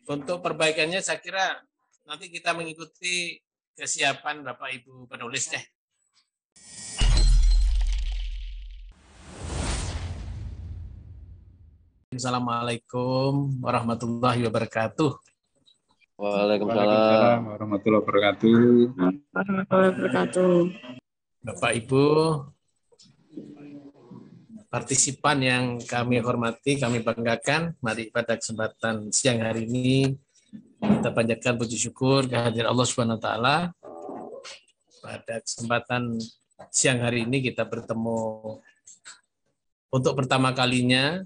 Untuk perbaikannya saya kira nanti kita mengikuti kesiapan Bapak Ibu penulis deh. Assalamualaikum warahmatullahi wabarakatuh. Waalaikumsalam warahmatullahi wabarakatuh. Bapak Ibu partisipan yang kami hormati, kami banggakan, mari pada kesempatan siang hari ini kita panjatkan puji syukur kehadirat Allah Subhanahu wa taala. Pada kesempatan siang hari ini kita bertemu untuk pertama kalinya,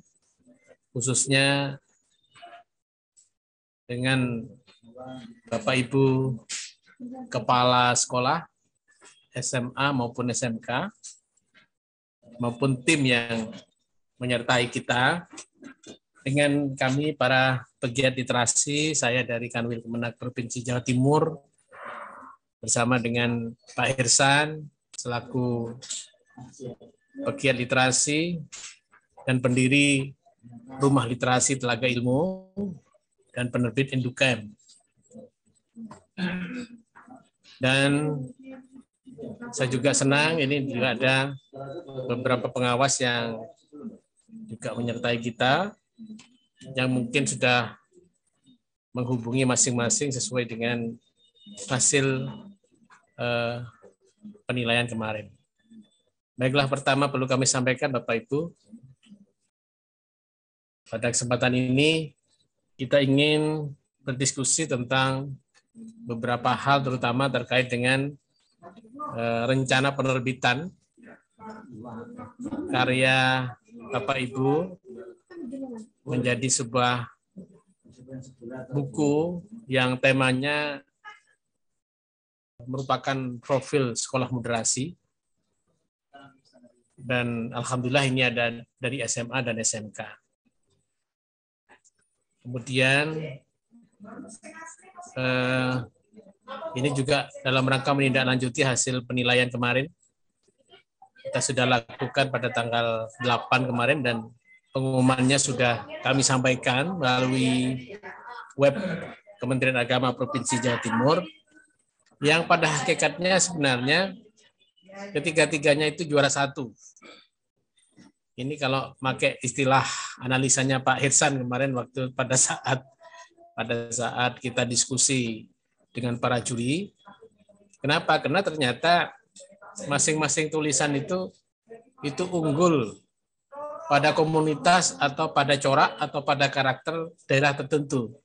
khususnya dengan Bapak Ibu Kepala Sekolah SMA maupun SMK, maupun tim yang menyertai kita, dengan kami para pegiat literasi, saya dari Kanwil Kemenak Provinsi Jawa Timur, bersama dengan Pak Hirsan, selaku pegiat literasi dan pendiri Rumah Literasi Telaga Ilmu, dan penerbit Indukem. Dan saya juga senang ini juga ada beberapa pengawas yang juga menyertai kita, yang mungkin sudah menghubungi masing-masing sesuai dengan hasil penilaian kemarin. Baiklah, pertama perlu kami sampaikan Bapak Ibu, pada kesempatan ini kita ingin berdiskusi tentang beberapa hal terutama terkait dengan rencana penerbitan karya Bapak Ibu menjadi sebuah buku yang temanya merupakan profil sekolah moderasi, dan alhamdulillah ini ada dari SMA dan SMK. Kemudian ini juga dalam rangka menindaklanjuti hasil penilaian kemarin. Kita sudah lakukan pada tanggal 8 kemarin dan pengumumannya sudah kami sampaikan melalui web Kementerian Agama Provinsi Jawa Timur, yang pada hakikatnya sebenarnya ketiga-tiganya itu juara satu. Ini kalau pakai istilah analisanya Pak Hirsan kemarin waktu pada saat kita diskusi dengan para juri. Kenapa? Karena ternyata masing-masing tulisan itu unggul pada komunitas atau pada corak atau pada karakter daerah tertentu.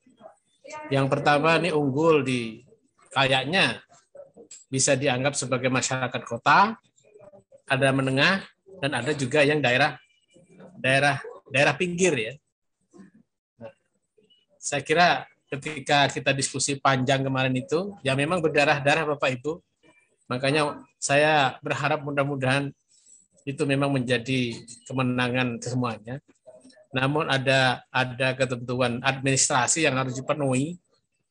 Yang pertama ini unggul di kayaknya bisa dianggap sebagai masyarakat kota, ada menengah, dan ada juga yang daerah pinggir ya. Nah, saya kira ketika kita diskusi panjang kemarin itu, ya memang berdarah-darah Bapak Ibu. Makanya saya berharap mudah-mudahan itu memang menjadi kemenangan semuanya. Namun ada ketentuan administrasi yang harus dipenuhi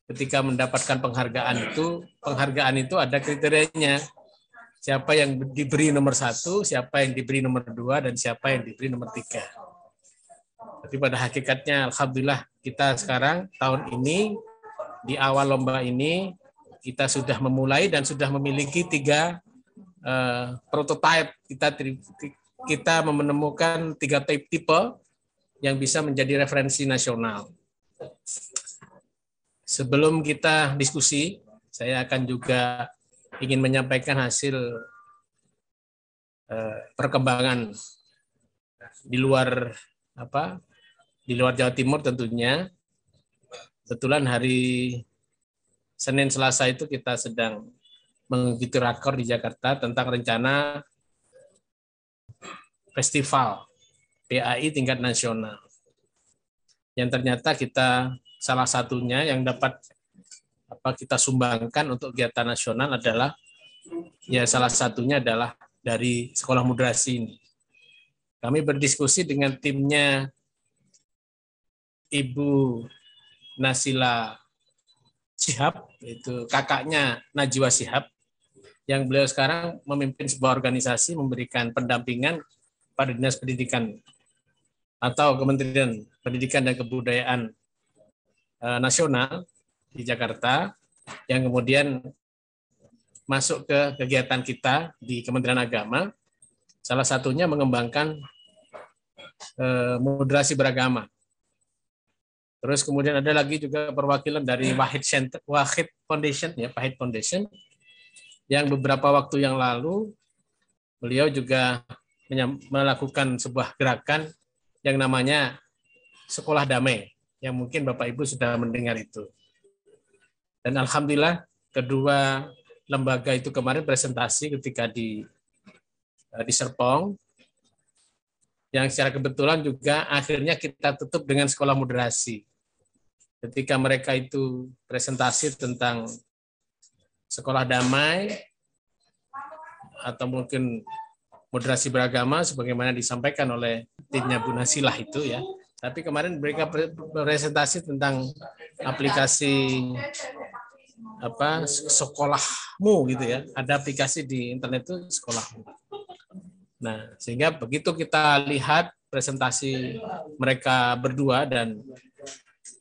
ketika mendapatkan penghargaan itu ada kriterianya. Siapa yang diberi nomor 1, siapa yang diberi nomor 2, dan siapa yang diberi nomor 3. Tapi pada hakikatnya alhamdulillah kita sekarang tahun ini di awal lomba ini kita sudah memulai dan sudah memiliki 3 prototipe. Kita menemukan 3 tipe yang bisa menjadi referensi nasional. Sebelum kita diskusi, saya akan juga ingin menyampaikan hasil perkembangan di luar Jawa Timur tentunya. Kebetulan hari Senin Selasa itu kita sedang mengikuti rakor di Jakarta tentang rencana festival PAI tingkat nasional. Yang ternyata kita salah satunya yang dapat kita sumbangkan untuk kegiatan nasional adalah salah satunya adalah dari sekolah moderasi ini. Kami berdiskusi dengan timnya Ibu Nasila Shihab, itu kakaknya Najwa Shihab, yang beliau sekarang memimpin sebuah organisasi memberikan pendampingan pada Dinas Pendidikan atau Kementerian Pendidikan dan Kebudayaan nasional di Jakarta yang kemudian masuk ke kegiatan kita di Kementerian Agama. Salah satunya mengembangkan moderasi beragama. Terus kemudian ada lagi juga perwakilan dari Wahid Foundation, ya, Wahid Foundation, yang beberapa waktu yang lalu beliau juga melakukan sebuah gerakan yang namanya Sekolah Damai, yang mungkin Bapak Ibu sudah mendengar itu. Dan alhamdulillah kedua lembaga itu kemarin presentasi ketika di Serpong, yang secara kebetulan juga akhirnya kita tutup dengan sekolah moderasi. Ketika mereka itu presentasi tentang sekolah damai atau mungkin moderasi beragama sebagaimana disampaikan oleh timnya Bu Nasilah itu, ya. Tapi kemarin mereka presentasi tentang aplikasi sekolahmu gitu, ya. Ada aplikasi di internet itu sekolahmu. Nah, sehingga begitu kita lihat presentasi mereka berdua dan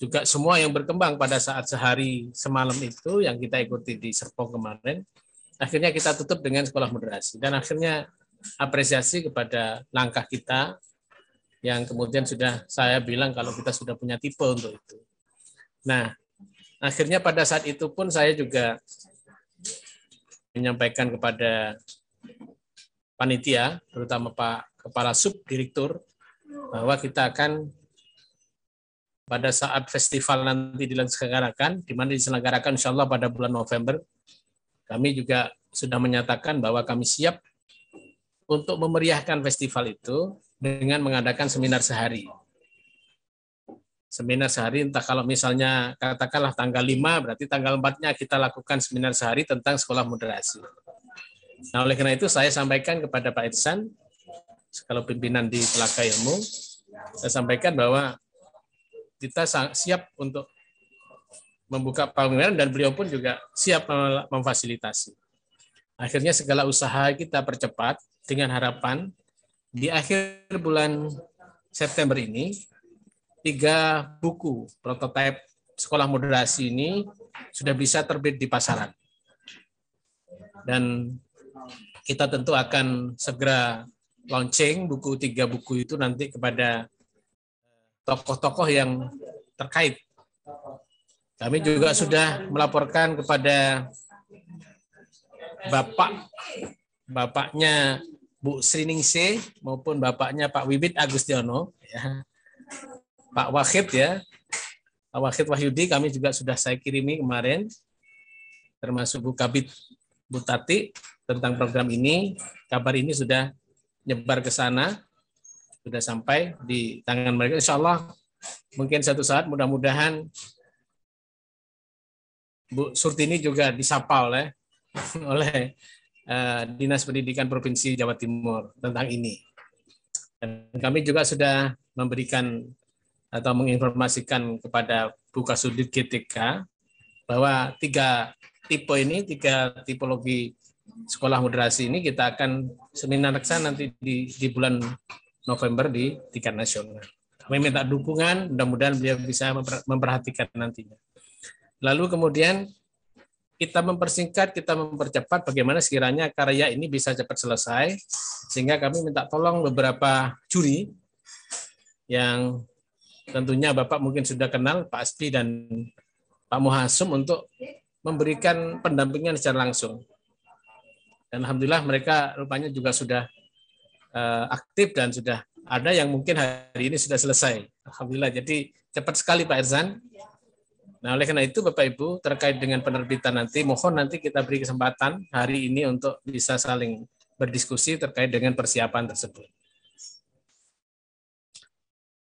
juga semua yang berkembang pada saat sehari semalam itu yang kita ikuti di Serpong kemarin, akhirnya kita tutup dengan sekolah moderasi. Dan akhirnya apresiasi kepada langkah kita yang kemudian sudah saya bilang kalau kita sudah punya tipe untuk itu. Nah, akhirnya pada saat itu pun saya juga menyampaikan kepada panitia, terutama Pak Kepala Subdirektur, bahwa kita akan pada saat festival nanti diselenggarakan, di mana diselenggarakan insya Allah pada bulan November, kami juga sudah menyatakan bahwa kami siap untuk memeriahkan festival itu dengan mengadakan seminar sehari. Seminar sehari, entah kalau misalnya katakanlah tanggal 5, berarti tanggal 4-nya kita lakukan seminar sehari tentang sekolah moderasi. Nah, oleh karena itu saya sampaikan kepada Pak Irsan, kalau pimpinan di Telaga Ilmu, saya sampaikan bahwa kita siap untuk membuka panggilan dan beliau pun juga siap memfasilitasi. Akhirnya segala usaha kita percepat dengan harapan di akhir bulan September ini 3 buku prototipe sekolah moderasi ini sudah bisa terbit di pasaran. Dan kita tentu akan segera launching 3 buku itu nanti kepada tokoh-tokok yang terkait. Kami juga sudah melaporkan kepada bapaknya Bu Sriningsih maupun bapaknya Pak Wibit Agustiono, ya. Pak Wahid, ya, Pak Wahid Wahyudi kami juga sudah saya kirimi kemarin, termasuk Bu Kabit Bu Tati tentang program ini. Kabar ini sudah nyebar ke sana, sudah sampai di tangan mereka. Insya Allah mungkin satu saat mudah-mudahan Bu Surtini juga disapa oleh Dinas Pendidikan Provinsi Jawa Timur tentang ini. Dan kami juga sudah memberikan atau menginformasikan kepada Bu Kasudit GTK bahwa 3 tipologi sekolah moderasi ini kita akan seminar nanti di bulan November di tingkat nasional. Kami minta dukungan, mudah-mudahan beliau bisa memperhatikan nantinya. Lalu kemudian kita mempersingkat, kita mempercepat bagaimana sekiranya karya ini bisa cepat selesai, sehingga kami minta tolong beberapa juri yang tentunya Bapak mungkin sudah kenal, Pak Aspi dan Pak Muhasum, untuk memberikan pendampingan secara langsung. Dan alhamdulillah mereka rupanya juga sudah aktif dan sudah ada yang mungkin hari ini sudah selesai. Alhamdulillah, jadi cepat sekali Pak Irzan. Nah, oleh karena itu Bapak Ibu, terkait dengan penerbitan nanti, mohon nanti kita beri kesempatan hari ini untuk bisa saling berdiskusi terkait dengan persiapan tersebut.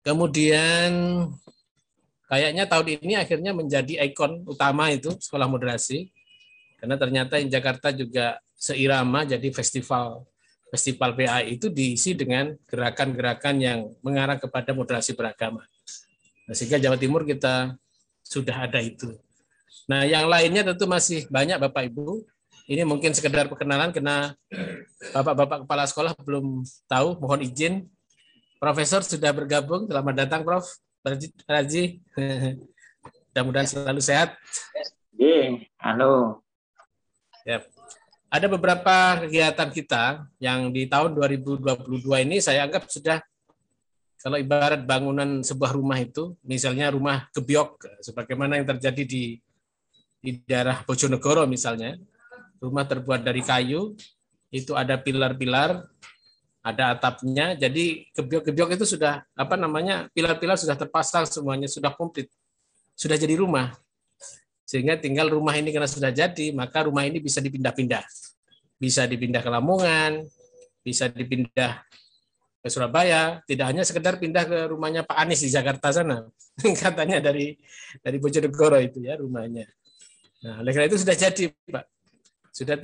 Kemudian kayaknya tahun ini akhirnya menjadi ikon utama itu sekolah moderasi, karena ternyata di Jakarta juga seirama, jadi festival PAI itu diisi dengan gerakan-gerakan yang mengarah kepada moderasi beragama. Nah, sehingga Jawa Timur kita sudah ada itu. Nah, yang lainnya tentu masih banyak Bapak Ibu. Ini mungkin sekedar perkenalan karena Bapak-bapak kepala sekolah belum tahu, mohon izin. Profesor sudah bergabung, selamat datang Prof. Raji. Mudah-mudahan selalu sehat. Halo. Ya. Ada beberapa kegiatan kita yang di tahun 2022 ini saya anggap sudah, kalau ibarat bangunan sebuah rumah itu, misalnya rumah gebyok, sebagaimana yang terjadi di daerah Bojonegoro misalnya, rumah terbuat dari kayu, itu ada pilar-pilar, ada atapnya, jadi gebyok-gebyok itu sudah, pilar-pilar sudah terpasang semuanya, sudah komplit, sudah jadi rumah. Sehingga tinggal rumah ini karena sudah jadi, maka rumah ini bisa dipindah-pindah. Bisa dipindah ke Lamongan, bisa dipindah ke Surabaya, tidak hanya sekedar pindah ke rumahnya Pak Anies di Jakarta sana. Katanya dari Bojonegoro itu ya rumahnya. Nah, oleh karena itu sudah jadi, Pak. Sudah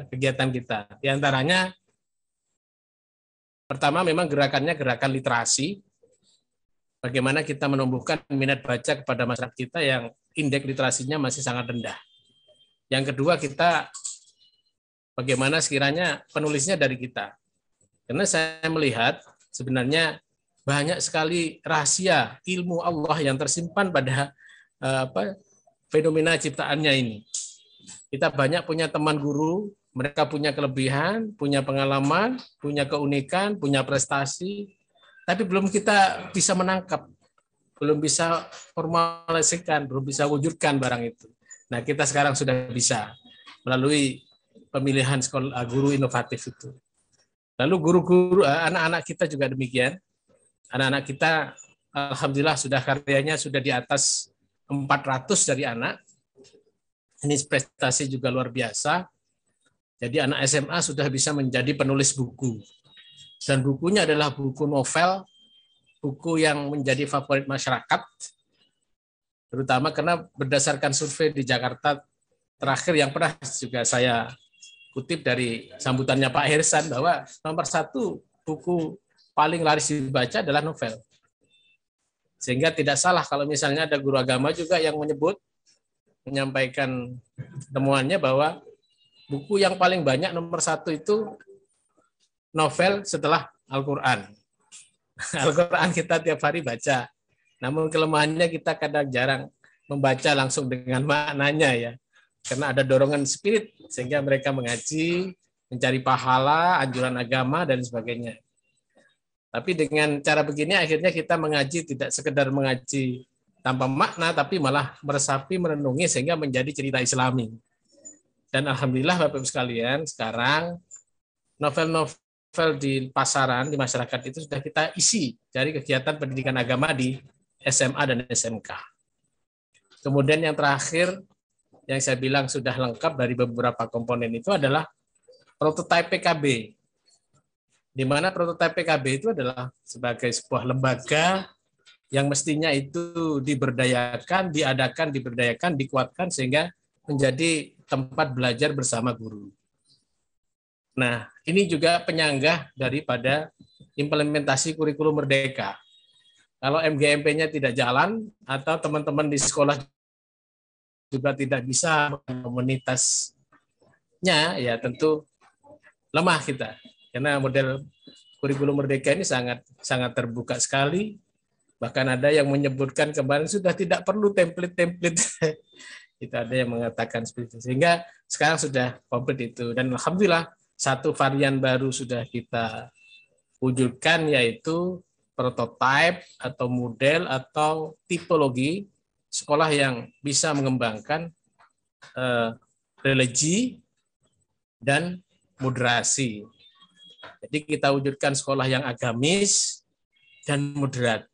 kegiatan kita. Di antaranya pertama memang gerakannya gerakan literasi. Bagaimana kita menumbuhkan minat baca kepada masyarakat kita yang indeks literasinya masih sangat rendah. Yang kedua, kita bagaimana sekiranya penulisnya dari kita. Karena saya melihat sebenarnya banyak sekali rahasia ilmu Allah yang tersimpan pada fenomena ciptaannya ini. Kita banyak punya teman guru, mereka punya kelebihan, punya pengalaman, punya keunikan, punya prestasi, tapi belum kita bisa menangkap, belum bisa formalisasikan, belum bisa wujudkan barang itu. Nah, kita sekarang sudah bisa melalui pemilihan sekolah guru inovatif itu. Lalu guru-guru, anak-anak kita juga demikian. Anak-anak kita, alhamdulillah sudah karyanya sudah di atas 400 dari anak. Ini prestasi juga luar biasa. Jadi anak SMA sudah bisa menjadi penulis buku. Dan bukunya adalah buku novel, buku yang menjadi favorit masyarakat, terutama karena berdasarkan survei di Jakarta terakhir yang pernah juga saya kutip dari sambutannya Pak Hersan, bahwa nomor 1 buku paling laris dibaca adalah novel. Sehingga tidak salah kalau misalnya ada guru agama juga yang menyampaikan temuannya bahwa buku yang paling banyak nomor 1 itu novel setelah Al-Quran. Al-Quran kita tiap hari baca. Namun kelemahannya kita kadang jarang membaca langsung dengan maknanya ya. Karena ada dorongan spirit sehingga mereka mengaji, mencari pahala, anjuran agama dan sebagainya. Tapi dengan cara begini akhirnya kita mengaji tidak sekedar mengaji tanpa makna, tapi malah meresapi, merenungi sehingga menjadi cerita Islami. Dan alhamdulillah Bapak Ibu sekalian, sekarang novel-novel di pasaran, di masyarakat itu sudah kita isi dari kegiatan pendidikan agama di SMA dan SMK. Kemudian yang terakhir, yang saya bilang sudah lengkap dari beberapa komponen itu adalah prototipe PKB. Di mana prototipe PKB itu adalah sebagai sebuah lembaga yang mestinya itu diberdayakan, diberdayakan, dikuatkan sehingga menjadi tempat belajar bersama guru. Nah, ini juga penyanggah daripada implementasi kurikulum merdeka. Kalau MGMP-nya tidak jalan atau teman-teman di sekolah juga tidak bisa komunitasnya, ya tentu lemah kita. Karena model kurikulum merdeka ini sangat terbuka sekali. Bahkan ada yang menyebutkan kemarin sudah tidak perlu template-template. Itu ada yang mengatakan seperti itu. Sehingga sekarang sudah komplit itu. Dan alhamdulillah satu varian baru sudah kita wujudkan, yaitu prototipe atau model atau tipologi sekolah yang bisa mengembangkan religi dan moderasi. Jadi kita wujudkan sekolah yang agamis dan moderat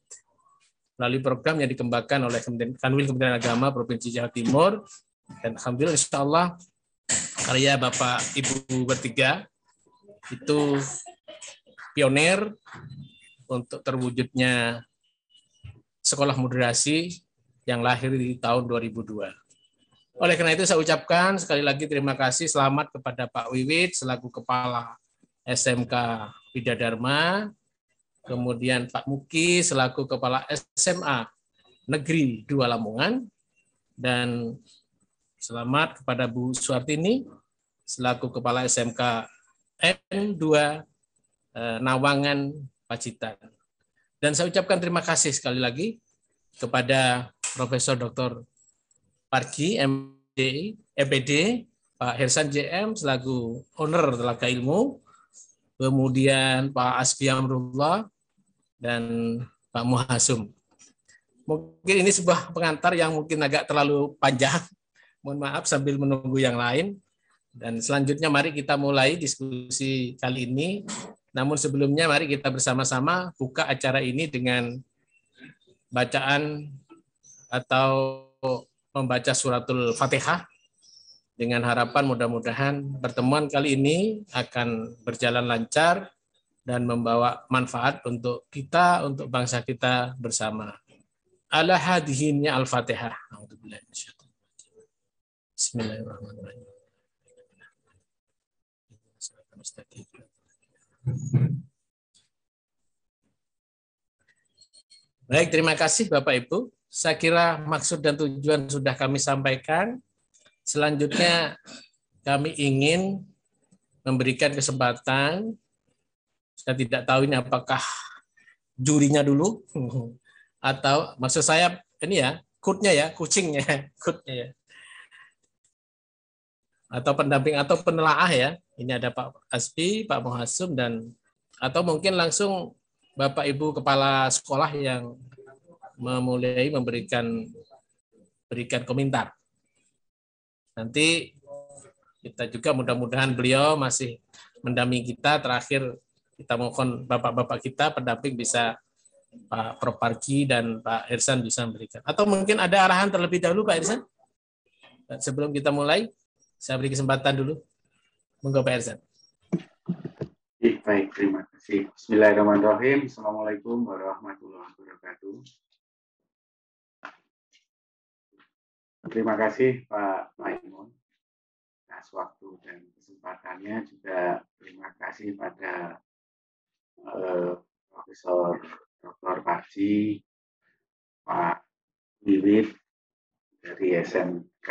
melalui program yang dikembangkan oleh Kanwil Kementerian Agama Provinsi Jawa Timur, dan alhamdulillah insya Allah karya Bapak Ibu bertiga itu pionir untuk terwujudnya sekolah moderasi yang lahir di tahun 2002. Oleh karena itu saya ucapkan sekali lagi terima kasih, selamat kepada Pak Wiwit selaku Kepala SMK Widadharma, kemudian Pak Muki selaku Kepala SMA Negeri 2 Lamongan, dan selamat kepada Bu Suartini selaku Kepala SMK N2 Nawangan Pacitan. Dan saya ucapkan terima kasih sekali lagi kepada Profesor Dr. Pargi, MD, EPD, Pak Hersan JM selaku owner Telaga Ilmu, kemudian Pak Asbi Amrullah, dan Pak Muhasum. Mungkin ini sebuah pengantar yang mungkin agak terlalu panjang. Mohon maaf sambil menunggu yang lain. Dan selanjutnya mari kita mulai diskusi kali ini. Namun sebelumnya mari kita bersama-sama buka acara ini dengan bacaan atau membaca suratul Fatihah, dengan harapan mudah-mudahan pertemuan kali ini akan berjalan lancar dan membawa manfaat untuk kita, untuk bangsa kita bersama. Ala hadihinnya Al-Fatihah. Bismillahirrahmanirrahim. Baik, terima kasih Bapak Ibu. Saya kira maksud dan tujuan sudah kami sampaikan. Selanjutnya kami ingin memberikan kesempatan, saya tidak tahu ini apakah jurinya dulu, atau maksud saya ini ya, kutnya ya, kucingnya, kutnya ya. Atau pendamping atau penelaah ya. Ini ada Pak Asbi, Pak Muhasum, dan atau mungkin langsung Bapak Ibu Kepala Sekolah yang memulai memberikan komentar. Nanti kita juga mudah-mudahan beliau masih mendampingi kita. Terakhir kita mohon bapak-bapak kita pendamping bisa Pak Prof. Pargi dan Pak Hersan bisa memberikan. Atau mungkin ada arahan terlebih dahulu Pak Hersan? Sebelum kita mulai, saya beri kesempatan dulu. Monggo Pak Hersan. Baik, terima kasih. Bismillahirrahmanirrahim. Assalamualaikum warahmatullahi wabarakatuh. Terima kasih Pak Maimun atas waktu dan kesempatannya. Juga terima kasih pada Profesor Dr. Pargi, Pak Wiwit dari SMK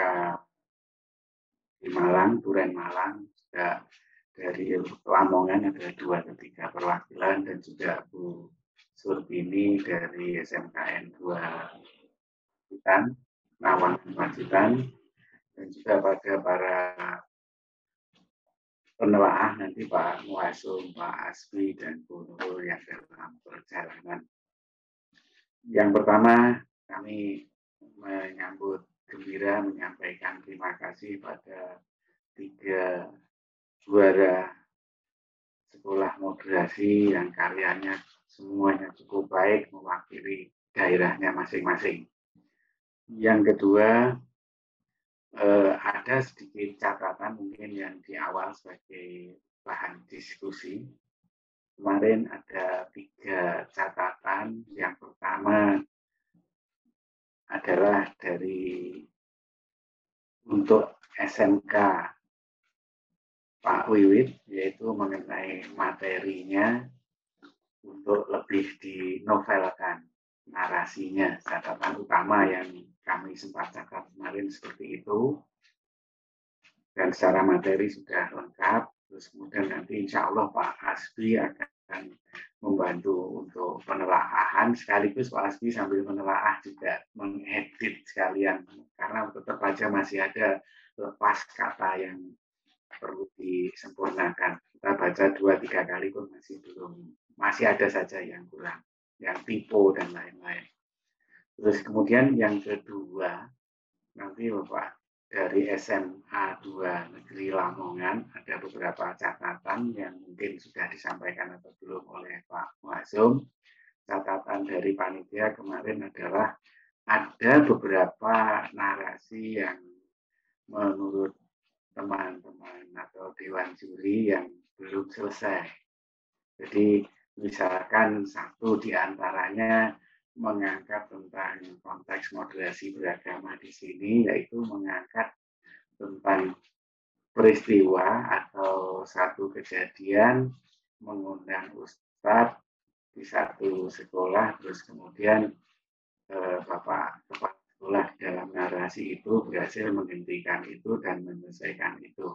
di Malang, Duren Malang, juga dari Lamongan ada 2 atau 3 perwakilan, dan juga Bu Surbini dari SMKN 2 Pacitan, Nawangan Pacitan, dan juga pada para penelaah nanti Pak Muhasum, Pak Asbi, dan Bu Nurul yang dalam perjalanan. Yang pertama, kami menyambut gembira menyampaikan terima kasih pada 3 juara sekolah moderasi yang karyanya semuanya cukup baik mewakili daerahnya masing-masing. Yang kedua, ada sedikit catatan mungkin yang di awal sebagai bahan diskusi. Kemarin ada 3 catatan. Yang pertama adalah dari untuk SMK Pak Wiwit, yaitu mengenai materinya untuk lebih dinovelkan narasinya. Catatan utama yang kami sempat catat kemarin seperti itu, dan secara materi sudah lengkap. Terus kemudian nanti insya Allah Pak Asbi akan membantu untuk penelaahan, sekaligus Pak Asbi sambil menelaah juga mengedit sekalian, karena tetap aja masih ada lepas kata yang perlu disempurnakan. Kita baca 2-3 kali pun masih ada saja yang kurang, yang typo dan lain-lain. Terus kemudian yang kedua, nanti Bapak dari SMA 2 Negeri Lamongan ada beberapa catatan yang mungkin sudah disampaikan atau belum oleh Pak Muhasum. Catatan dari panitia kemarin adalah ada beberapa narasi yang menurut teman-teman atau dewan juri yang belum selesai. Jadi misalkan satu di antaranya mengangkat tentang konteks moderasi beragama di sini, yaitu mengangkat tentang peristiwa atau satu kejadian mengundang ustadz di satu sekolah, terus kemudian Bapak Kepala Sekolah dalam narasi itu berhasil menghentikan itu dan menyelesaikan itu.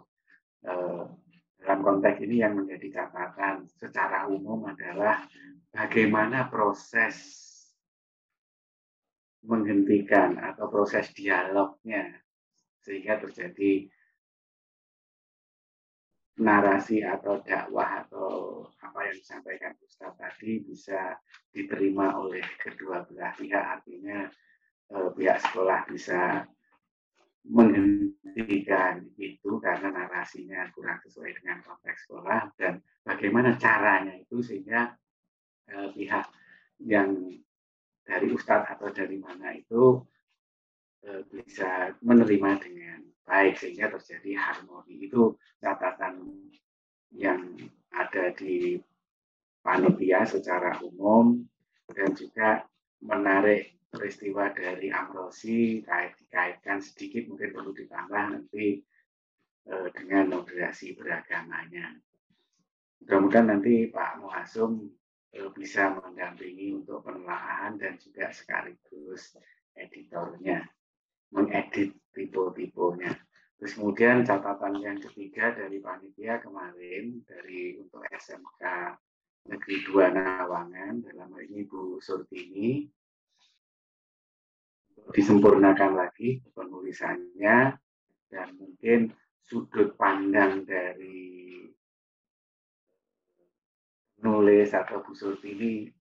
Dalam konteks ini yang menjadi catatan secara umum adalah bagaimana proses menghentikan atau proses dialognya sehingga terjadi narasi atau dakwah atau apa yang disampaikan Ustadz tadi bisa diterima oleh kedua belah pihak, artinya pihak sekolah bisa menghentikan itu karena narasinya kurang sesuai dengan konteks sekolah, dan bagaimana caranya itu sehingga pihak yang dari Ustadz atau dari mana itu bisa menerima dengan baik sehingga terjadi harmoni. Itu catatan yang ada di panitia secara umum, dan juga menarik peristiwa dari Amrosi dikaitkan sedikit, mungkin perlu ditambah nanti dengan moderasi beragamanya. Mudah-mudahan nanti Pak Muhasum bisa mendampingi untuk penelaahan dan juga sekaligus editornya, mengedit tipe-tipenya. Terus kemudian catatan yang ketiga dari panitia kemarin dari untuk SMK Negeri 2 Nawangan, dalam hal ini Bu Surtini, disempurnakan lagi penulisannya, dan mungkin sudut pandang dari nulis atau Bu Surtini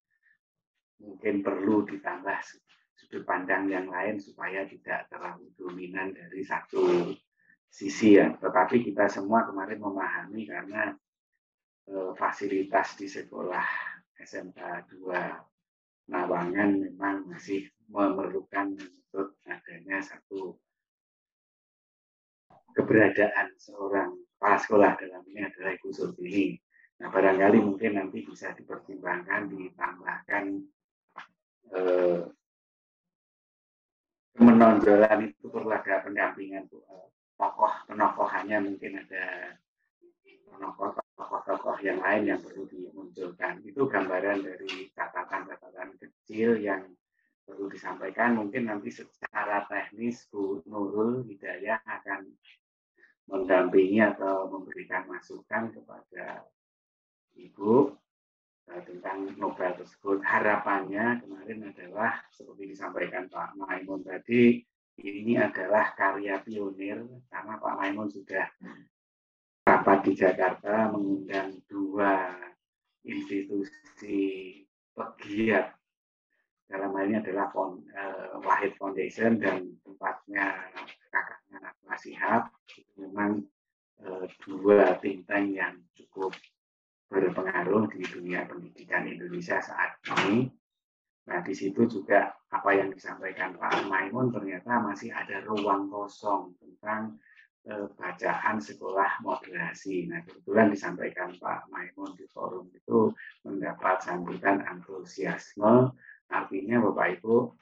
mungkin perlu ditambah sudut pandang yang lain supaya tidak terlalu dominan dari satu sisi ya. Tetapi kita semua kemarin memahami karena fasilitas di sekolah SMK 2 Nawangan memang masih memerlukan untuk adanya satu keberadaan seorang kepala sekolah, dalam ini adalah Ibu Surtini. Nah, barangkali mungkin nanti bisa dipertimbangkan ditambahkan menonjolan itu perlu ada pendampingan tokoh penokohannya, mungkin ada tokoh-tokoh yang lain yang perlu dimunculkan. Itu gambaran dari catatan-catatan kecil yang perlu disampaikan. Mungkin nanti secara teknis Bu Nurul Hidayah akan mendampingi atau memberikan masukan kepada Ibu tentang novel tersebut. Harapannya kemarin adalah seperti disampaikan Pak Maimun tadi, ini adalah karya pionir karena Pak Maimun sudah rapat di Jakarta mengundang 2 institusi pegiat, dalam hal ini adalah Wahid Foundation dan tempatnya kakaknya Najwa Shihab. Itu memang 2 think tank yang cukup berpengaruh di dunia pendidikan Indonesia saat ini. Nah, di situ juga apa yang disampaikan Pak Maimun, ternyata masih ada ruang kosong tentang bacaan sekolah moderasi. Nah, kebetulan disampaikan Pak Maimun di forum itu mendapat sambutan antusiasme. Artinya Bapak Ibu,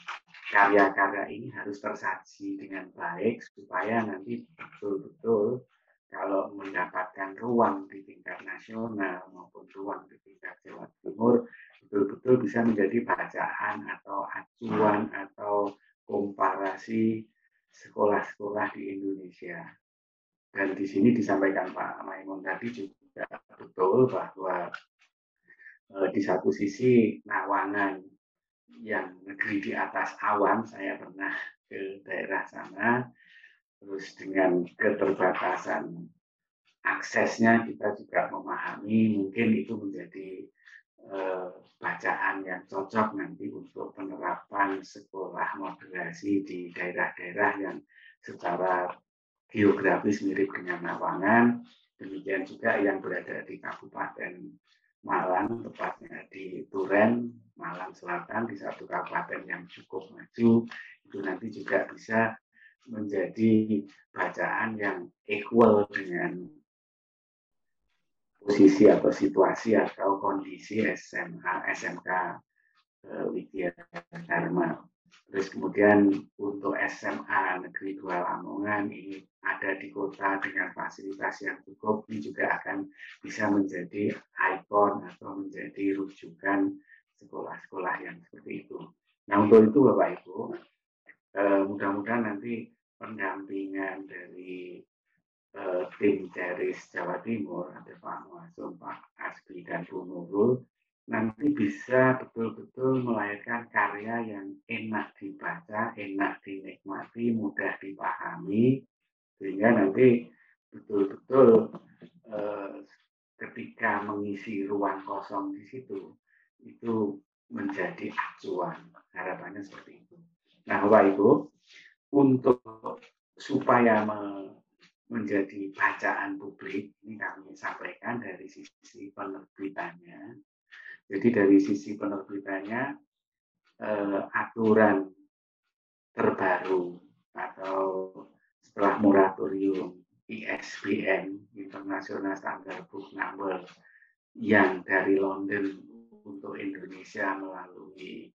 karya-karya ini harus tersaji dengan baik supaya nanti betul-betul kalau mendapatkan ruang di tingkat nasional maupun ruang di tingkat Jawa Timur, betul-betul bisa menjadi bacaan atau acuan atau komparasi sekolah-sekolah di Indonesia. Dan di sini disampaikan Pak Maimun tadi juga betul bahwa di satu sisi Nawangan yang negeri di atas awan, saya pernah ke daerah sana, terus dengan keterbatasan aksesnya kita juga memahami mungkin itu menjadi bacaan yang cocok nanti untuk penerapan sekolah moderasi di daerah-daerah yang secara geografis mirip dengan Nawangan. Demikian juga yang berada di Kabupaten Malang, tepatnya di Turen, Malang Selatan, di satu kabupaten yang cukup maju, itu nanti juga bisa menjadi bacaan yang equal dengan posisi atau situasi atau kondisi SMK Widya Dharma. Terus kemudian untuk SMA Negeri 2 Lamongan ini ada di kota dengan fasilitas yang cukup, ini juga akan bisa menjadi ikon atau menjadi rujukan sekolah-sekolah yang seperti itu. Nah, untuk itu Bapak Ibu, mudah-mudahan nanti pendampingan dari tim Ceris Jawa Timur, ada Pak Muhasum, Pak Asbi, dan Bu Nurul, nanti bisa betul-betul melahirkan karya yang enak dibaca, enak dinikmati, mudah dipahami, sehingga nanti betul-betul ketika mengisi ruang kosong di situ, itu menjadi acuan. Harapannya seperti itu. Nah, Bapak Ibu, untuk supaya menjadi bacaan publik, ini kami sampaikan dari sisi penerbitannya. Jadi dari sisi penerbitannya, aturan terbaru atau setelah moratorium ISBN International Standard Book Number yang dari London untuk Indonesia melalui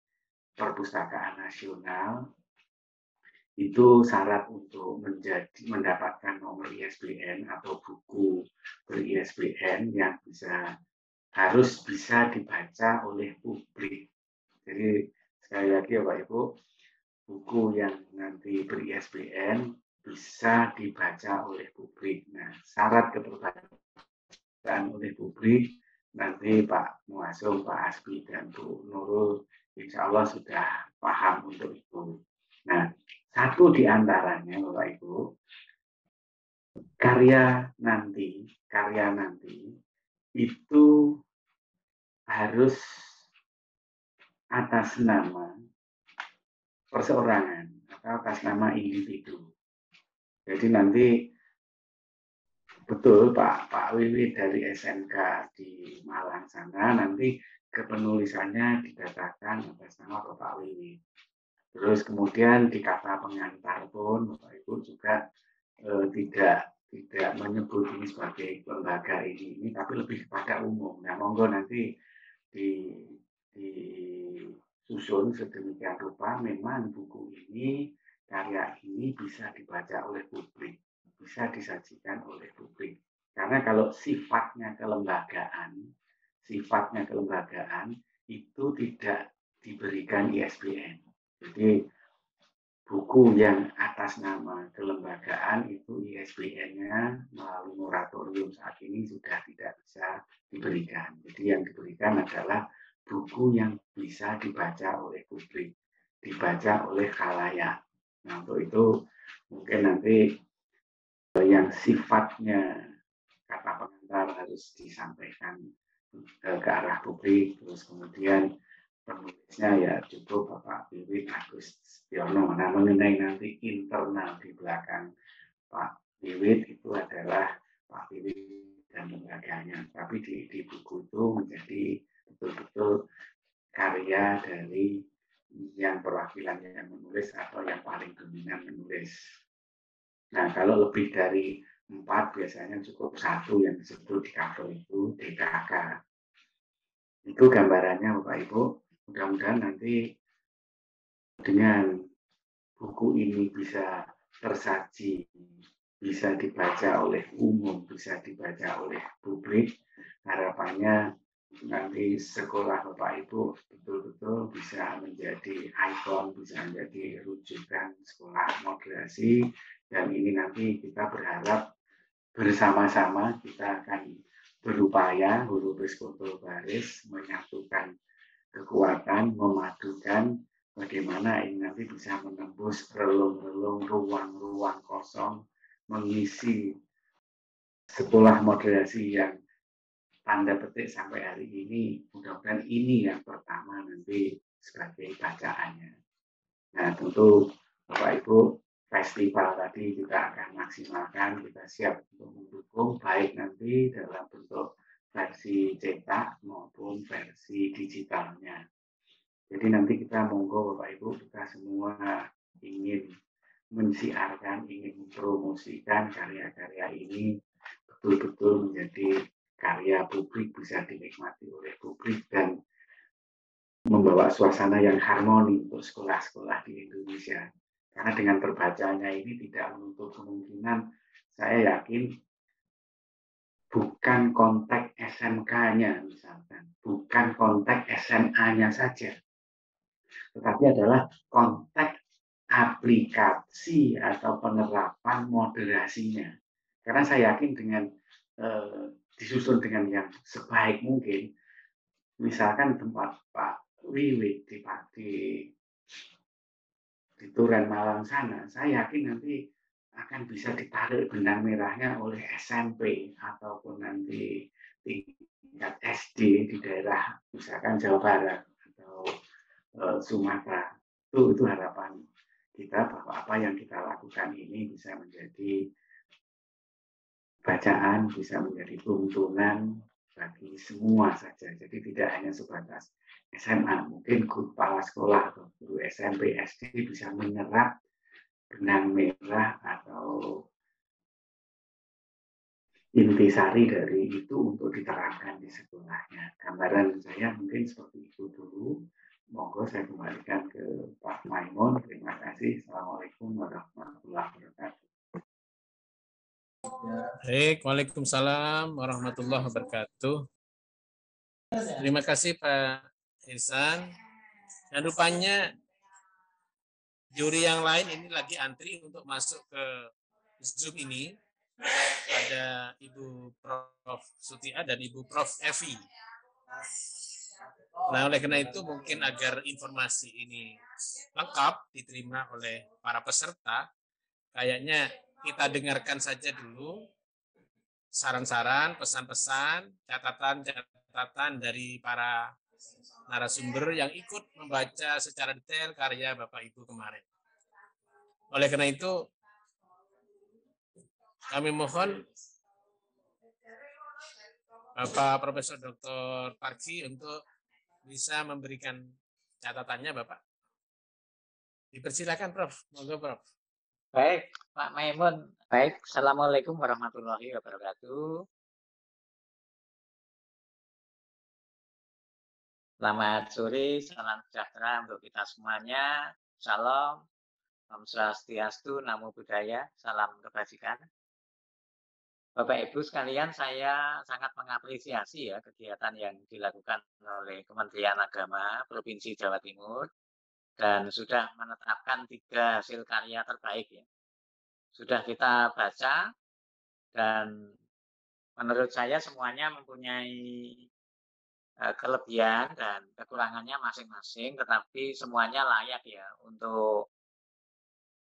Perpustakaan Nasional, itu syarat untuk mendapatkan nomor ISBN atau buku ber-ISBN yang harus bisa dibaca oleh publik. Jadi sekali lagi ya Pak Ibu, buku yang nanti ber-ISBN bisa dibaca oleh publik. Nah, syarat keterbacaan oleh publik nanti Pak Muasum, Pak Asbi, dan Bu Nurul insya Allah sudah paham untuk itu. Nah, satu di antaranya Bapak Ibu, karya nanti itu harus atas nama perseorangan atau atas nama individu. Jadi nanti betul Pak Wiwi dari SMK di Malang sana nanti kepenulisannya didatakan atas nama Bapak Wiwi. Terus kemudian di kata pengantar pun Bapak Ibu juga tidak menyebut ini sebagai lembaga ini tapi lebih kepada umum. Nah, monggo nanti disusun sedemikian rupa memang buku ini, karya ini bisa dibaca oleh publik, bisa disajikan oleh publik. Karena kalau sifatnya kelembagaan itu tidak diberikan ISBN. Jadi buku yang atas nama kelembagaan itu ISBN-nya melalui moratorium saat ini sudah tidak bisa diberikan. Jadi yang diberikan adalah buku yang bisa dibaca oleh publik, dibaca oleh khalayak. Nah, untuk itu mungkin nanti yang sifatnya kata pengantar harus disampaikan ke arah publik, terus kemudian penulisnya ya cukup Bapak Wiwit Agus Setiono. Nah, mengenai nanti internal di belakang Pak Wiwit itu adalah Pak Wiwit dan lembaganya. Tapi di buku itu menjadi betul-betul karya dari yang perwakilannya yang menulis atau yang paling dominan menulis. Nah, kalau lebih dari 4 biasanya cukup 1 yang disebut di cover itu DKK. Itu gambarannya Bapak Ibu. Mudah-mudahan nanti dengan buku ini bisa tersaji, bisa dibaca oleh umum, bisa dibaca oleh publik. Harapannya nanti sekolah Bapak Ibu betul-betul bisa menjadi ikon, bisa menjadi rujukan sekolah moderasi. Dan ini nanti kita berharap bersama-sama kita akan berupaya huruf kultur baris menyatukan kekuatan, memadukan bagaimana ini nanti bisa menembus relung-relung ruang-ruang kosong, mengisi sekolah moderasi yang tanda petik sampai hari ini, mudah-mudahan ini yang pertama nanti sebagai bacaannya. Nah, tentu Bapak Ibu, festival tadi juga akan maksimalkan, kita siap untuk mendukung baik nanti dalam bentuk versi cetak maupun versi digitalnya. Jadi nanti kita monggo Bapak Ibu, kita semua ingin mensiarkan, ingin mempromosikan karya-karya ini betul-betul menjadi karya publik, bisa dinikmati oleh publik dan membawa suasana yang harmoni untuk sekolah-sekolah di Indonesia. Karena dengan terbacanya ini tidak menutup kemungkinan, saya yakin bukan konteks SMK-nya misalkan, bukan konteks SMA-nya saja, tetapi adalah konteks aplikasi atau penerapan moderasinya. Karena saya yakin dengan disusun dengan yang sebaik mungkin, misalkan tempat Pak Wiwi di Turen Malang sana, saya yakin nanti akan bisa ditarik benang merahnya oleh SMP ataupun nanti tingkat SD di daerah misalkan Jawa Barat atau Sumatera. Itu harapan kita bahwa apa yang kita lakukan ini bisa menjadi bacaan, bisa menjadi tuntunan bagi semua saja. Jadi tidak hanya sebatas SMA, mungkin guru kepala sekolah atau guru SMP, SD bisa menyerap benang merah atau intisari dari itu untuk diterapkan di sekolahnya. Gambaran saya mungkin seperti itu dulu. Monggo saya kembalikan ke Pak Maimun. Terima kasih. Assalamualaikum warahmatullahi wabarakatuh. Baik, Waalaikumsalam warahmatullahi wabarakatuh. Terima kasih Pak Ihsan. Dan rupanya juri yang lain ini lagi antri untuk masuk ke Zoom ini. Ada Ibu Prof. Sutia dan Ibu Prof. Evi. Nah, oleh karena itu mungkin agar informasi ini lengkap diterima oleh para peserta, kayaknya kita dengarkan saja dulu saran-saran, pesan-pesan, catatan-catatan dari para narasumber yang ikut membaca secara detail karya Bapak Ibu kemarin. Oleh karena itu, kami mohon Bapak Profesor Dr. Parki untuk bisa memberikan catatannya, Bapak. Dipersilakan, Prof. Monggo, Prof. Baik, Pak Maimun. Baik, Assalamualaikum warahmatullahi wabarakatuh. Selamat sore, salam sejahtera untuk kita semuanya. Salam, Om Swastiastu, Namo Buddhaya, salam kebajikan. Bapak Ibu sekalian, saya sangat mengapresiasi ya kegiatan yang dilakukan oleh Kementerian Agama Provinsi Jawa Timur dan sudah menetapkan 3 hasil karya terbaik ya. Sudah kita baca dan menurut saya semuanya mempunyai kelebihan dan kekurangannya masing-masing, tetapi semuanya layak ya untuk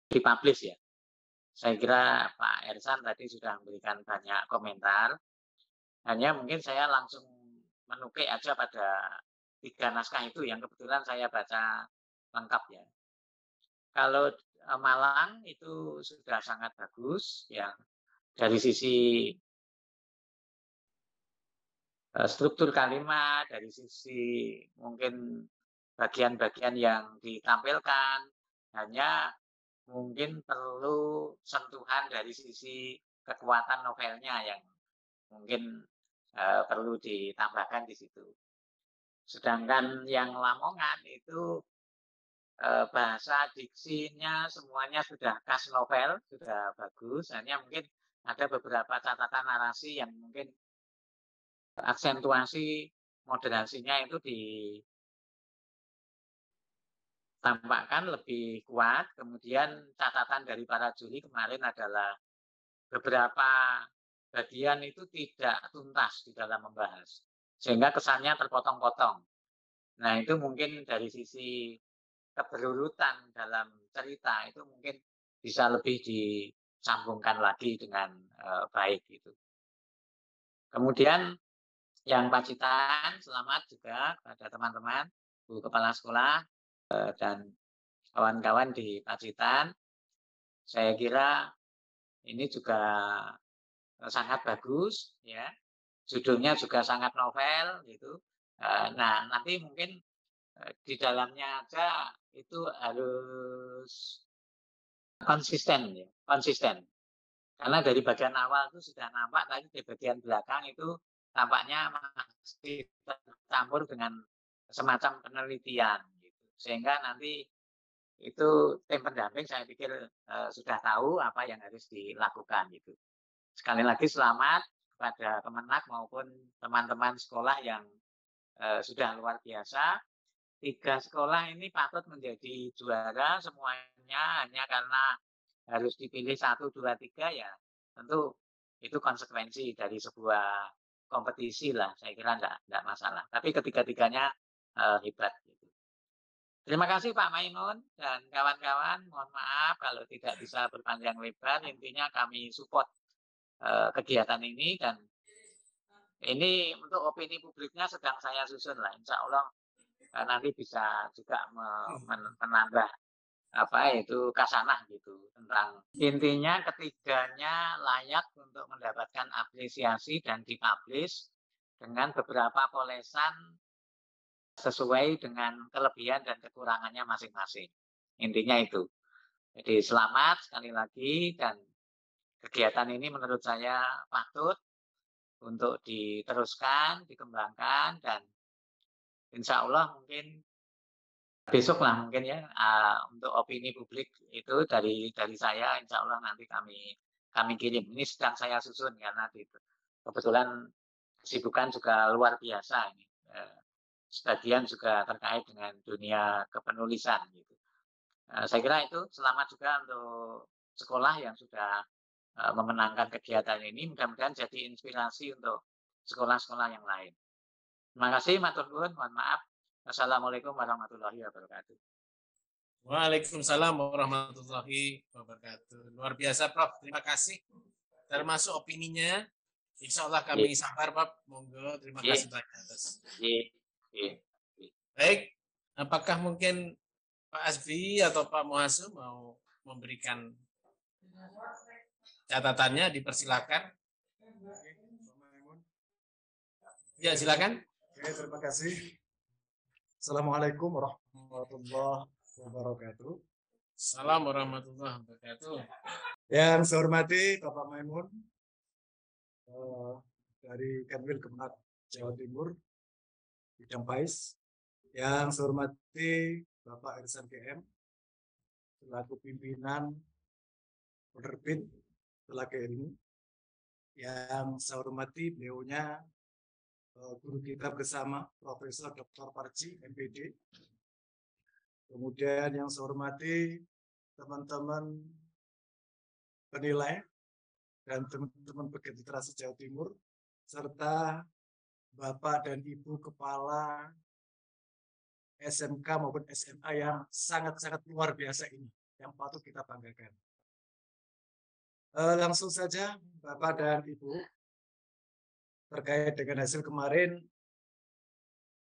dipublish ya. Saya kira Pak Ersan tadi sudah memberikan banyak komentar. Hanya mungkin saya langsung menukik aja pada 3 naskah itu yang kebetulan saya baca lengkap ya. Kalau Malang itu sudah sangat bagus ya dari sisi struktur kalimat, dari sisi mungkin bagian-bagian yang ditampilkan, hanya mungkin perlu sentuhan dari sisi kekuatan novelnya yang mungkin perlu ditambahkan di situ. Sedangkan yang Lamongan itu bahasa diksinya semuanya sudah khas novel, sudah bagus, hanya mungkin ada beberapa catatan narasi yang mungkin aksentuasi moderasinya itu ditampakkan lebih kuat. Kemudian catatan dari para juri kemarin adalah beberapa bagian itu tidak tuntas di dalam membahas, sehingga kesannya terpotong-potong. Nah itu mungkin dari sisi keberurutan dalam cerita itu mungkin bisa lebih disambungkan lagi dengan baik gitu. Kemudian yang Pacitan, selamat juga pada teman-teman, Bu Kepala Sekolah, dan kawan-kawan di Pacitan. Saya kira ini juga sangat bagus, ya. Judulnya juga sangat novel, gitu. Nah, nanti mungkin di dalamnya aja itu harus konsisten, ya, konsisten. Karena dari bagian awal itu sudah nampak, tapi di bagian belakang itu tampaknya masih tercampur dengan semacam penelitian gitu. Sehingga nanti itu tim pendamping saya pikir sudah tahu apa yang harus dilakukan gitu. Sekali lagi selamat kepada Kemenak maupun teman-teman sekolah yang sudah luar biasa. 3 sekolah ini patut menjadi juara semuanya hanya karena harus dipilih 1, 2, 3 ya tentu itu konsekuensi dari sebuah kompetisi lah, saya kira enggak masalah. Tapi ketiga-tiganya hebat. Gitu. Terima kasih Pak Maimun dan kawan-kawan. Mohon maaf kalau tidak bisa berpanjang lebar. Intinya kami support kegiatan ini, dan ini untuk opini publiknya sedang saya susun lah. Insya Allah nanti bisa juga menambah kasanah gitu tentang, intinya ketiganya layak untuk mendapatkan apresiasi dan dipublish dengan beberapa polesan sesuai dengan kelebihan dan kekurangannya masing-masing. Intinya itu. Jadi selamat sekali lagi, dan kegiatan ini menurut saya patut untuk diteruskan, dikembangkan, dan insya Allah mungkin besok lah mungkin ya untuk opini publik itu dari saya, insya Allah nanti kami kirim. Ini sedang saya susun karena kebetulan kesibukan juga luar biasa ini. Sebagian juga terkait dengan dunia kepenulisan gitu. Saya kira itu. Selamat juga untuk sekolah yang sudah memenangkan kegiatan ini. Mudah-mudahan jadi inspirasi untuk sekolah-sekolah yang lain. Terima kasih, matur nuwun, mohon maaf. Assalamualaikum warahmatullahi wabarakatuh. Waalaikumsalam warahmatullahi wabarakatuh. Luar biasa, Prof. Terima kasih. Termasuk opininya. Insya Allah kami sabar, Prof. Monggo, terima kasih banyak atas. Baik, apakah mungkin Pak Asfi atau Pak Muhasu mau memberikan catatannya? Dipersilakan. Ya, silakan. Oke, terima kasih. Assalamualaikum warahmatullahi wabarakatuh. Assalamualaikum warahmatullahi wabarakatuh. Yang saya hormati Bapak Maimun dari Kanwil Kemenag Jawa Timur, bidang PAIS. Yang saya hormati Bapak Irsan GM selaku pimpinan penerbit Telaga Ilmu. Yang saya hormati beliaunya guru kita bersama Profesor Dr. Parji, MPD. Kemudian yang saya hormati teman-teman penilai dan teman-teman pegiat literasi Jawa Timur, serta Bapak dan Ibu Kepala SMK maupun SMA yang sangat-sangat luar biasa ini, yang patut kita banggakan. Langsung saja Bapak dan Ibu, terkait dengan hasil kemarin,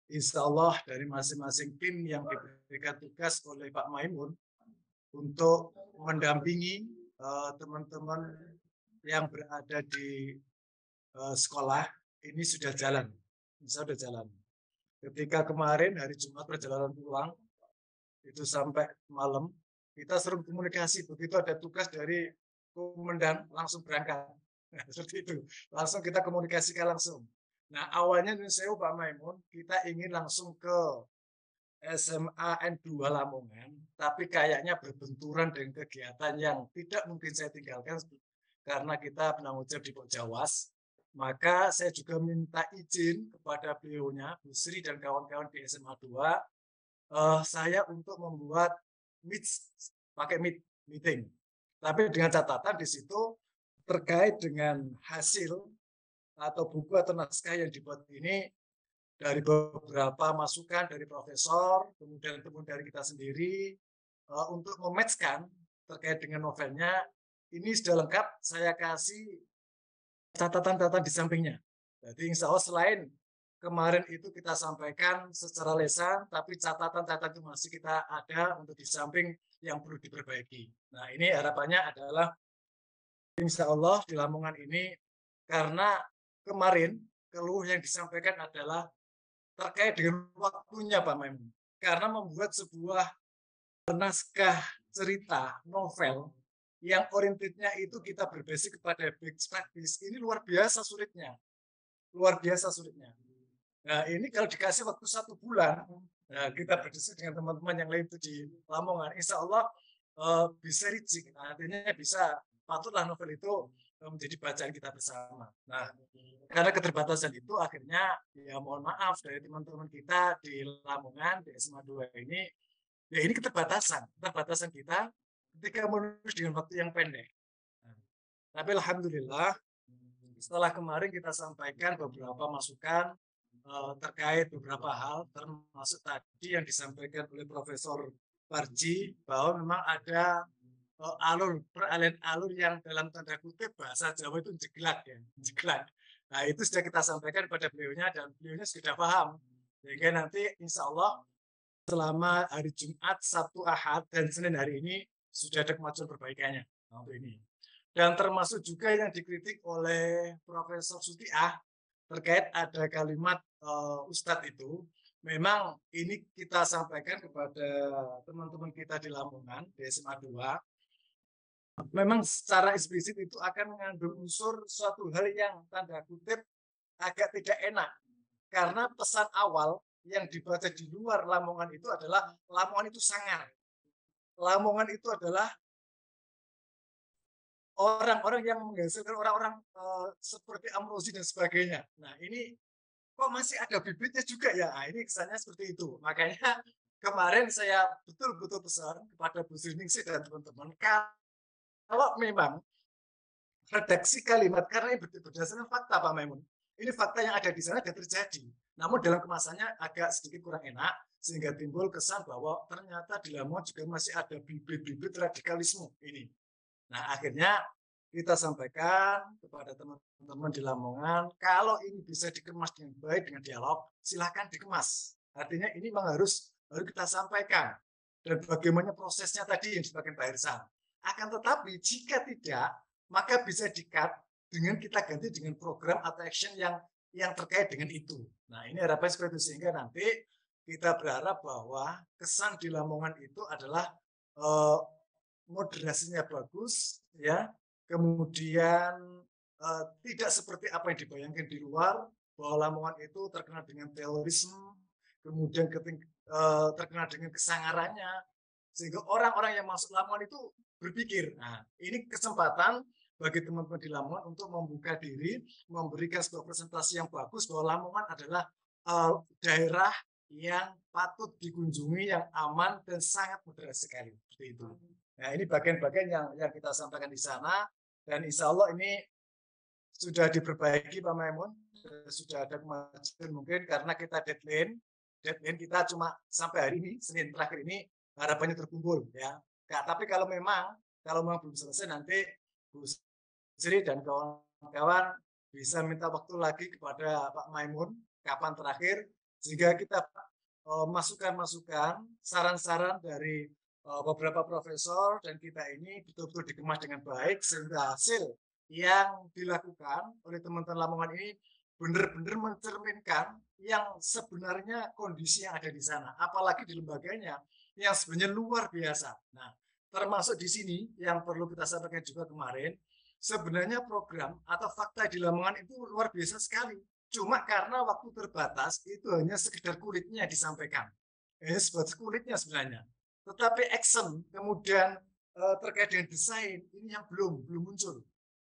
insya Allah dari masing-masing tim yang diberikan tugas oleh Pak Maimun untuk mendampingi teman-teman yang berada di sekolah ini sudah jalan, sudah jalan. Ketika kemarin hari Jumat perjalanan pulang itu sampai malam, kita sering komunikasi, begitu ada tugas dari komandan langsung berangkat. Nah, seperti itu, langsung kita komunikasikan langsung. Nah, awalnya saya Pak Maimun, kita ingin langsung ke SMA N2 Lamongan, tapi kayaknya berbenturan dengan kegiatan yang tidak mungkin saya tinggalkan karena kita penanggung jawab di Jawas. Maka saya juga minta izin kepada beliaunya, Bu Sri dan kawan-kawan di SMA 2, saya untuk membuat pakai meeting. Tapi dengan catatan di situ terkait dengan hasil atau buku atau naskah yang dibuat ini dari beberapa masukan dari profesor, kemudian dari kita sendiri, untuk mematchkan terkait dengan novelnya, ini sudah lengkap, saya kasih catatan-catatan di sampingnya. Jadi insya Allah selain kemarin itu kita sampaikan secara lisan, tapi catatan-catatan itu masih kita ada untuk di samping yang perlu diperbaiki. Nah, ini harapannya adalah insya Allah di Lamongan ini, karena kemarin keluh yang disampaikan adalah terkait dengan waktunya Pak Maimun. Karena membuat sebuah naskah cerita, novel, yang orientednya itu kita berbasis kepada best practice, ini luar biasa sulitnya. Luar biasa sulitnya. Nah, ini kalau dikasih waktu 1 bulan, nah, kita berdiskusi dengan teman-teman yang lain itu di Lamongan, insya Allah bisa reaching, artinya bisa patutlah novel itu menjadi bacaan kita bersama. Nah, karena keterbatasan itu akhirnya ya mohon maaf dari teman-teman kita di Lamongan, di SMA 2 ini, ya ini keterbatasan kita ketika menulis dengan waktu yang pendek. Nah, tapi alhamdulillah setelah kemarin kita sampaikan beberapa masukan terkait beberapa hal, termasuk tadi yang disampaikan oleh Profesor Parji, bahwa memang ada peralihan alur yang dalam tanda kutip bahasa Jawa itu jeglak ya, jeglak. Nah itu sudah kita sampaikan kepada beliaunya dan beliaunya sudah paham. Sehingga nanti insya Allah selama hari Jumat, Sabtu, Ahad, dan Senin hari ini sudah ada kemajuan perbaikannya untuk ini. Dan termasuk juga yang dikritik oleh Profesor Sutiah terkait ada kalimat Ustadz itu, memang ini kita sampaikan kepada teman-teman kita di Lamongan, di SMA 2, memang secara eksplisit itu akan mengandung unsur suatu hal yang tanda kutip agak tidak enak. Karena pesan awal yang dibaca di luar Lamongan itu adalah Lamongan itu sangar. Lamongan itu adalah orang-orang yang menghasilkan orang-orang seperti Amrozi dan sebagainya. Nah ini kok masih ada bibitnya juga ya? Nah, ini kesannya seperti itu. Makanya kemarin saya betul-betul pesan kepada Bu Sriningsih dan teman-teman, kalau memang redaksi kalimat, karena ini berdasarkan fakta Pak Maimun, ini fakta yang ada di sana dan terjadi. Namun dalam kemasannya agak sedikit kurang enak, sehingga timbul kesan bahwa ternyata di Lamongan juga masih ada bibit-bibit radikalisme ini. Nah akhirnya kita sampaikan kepada teman-teman di Lamongan, kalau ini bisa dikemas dengan baik dengan dialog, silahkan dikemas. Artinya ini memang harus kita sampaikan. Dan bagaimana prosesnya tadi yang disebutkan Pak Irsan. Akan tetapi jika tidak, maka bisa di-cut dengan kita ganti dengan program atau action yang terkait dengan itu. Nah ini harapan seperti itu, sehingga nanti kita berharap bahwa kesan di Lamongan itu adalah moderasinya bagus, ya. Kemudian tidak seperti apa yang dibayangkan di luar, bahwa Lamongan itu terkenal dengan terorisme, kemudian terkenal dengan kesangarannya, sehingga orang-orang yang masuk Lamongan itu berpikir, nah ini kesempatan bagi teman-teman di Lamongan untuk membuka diri, memberikan sebuah presentasi yang bagus bahwa Lamongan adalah daerah yang patut dikunjungi, yang aman dan sangat moderasi sekali, seperti itu. Nah ini bagian-bagian yang kita sampaikan di sana, dan insya Allah ini sudah diperbaiki Pak Maimun, sudah ada kemajuan mungkin karena kita deadline kita cuma sampai hari ini, Senin terakhir ini harapannya terkumpul ya. Nah, tapi kalau memang belum selesai, nanti Bu Sri dan kawan-kawan bisa minta waktu lagi kepada Pak Maimun kapan terakhir, sehingga kita masukan-masukan, saran-saran dari beberapa profesor dan kita ini betul-betul dikemas dengan baik, sehingga hasil yang dilakukan oleh teman-teman Lamongan ini benar-benar mencerminkan yang sebenarnya kondisi yang ada di sana, apalagi di lembaganya yang sebenarnya luar biasa. Nah, termasuk di sini yang perlu kita sampaikan juga kemarin, sebenarnya program atau fakta di Lamongan itu luar biasa sekali. Cuma karena waktu terbatas, itu hanya sekedar kulitnya disampaikan. Hanya sebatas kulitnya sebenarnya. Tetapi action, kemudian terkait dengan desain, ini yang belum muncul.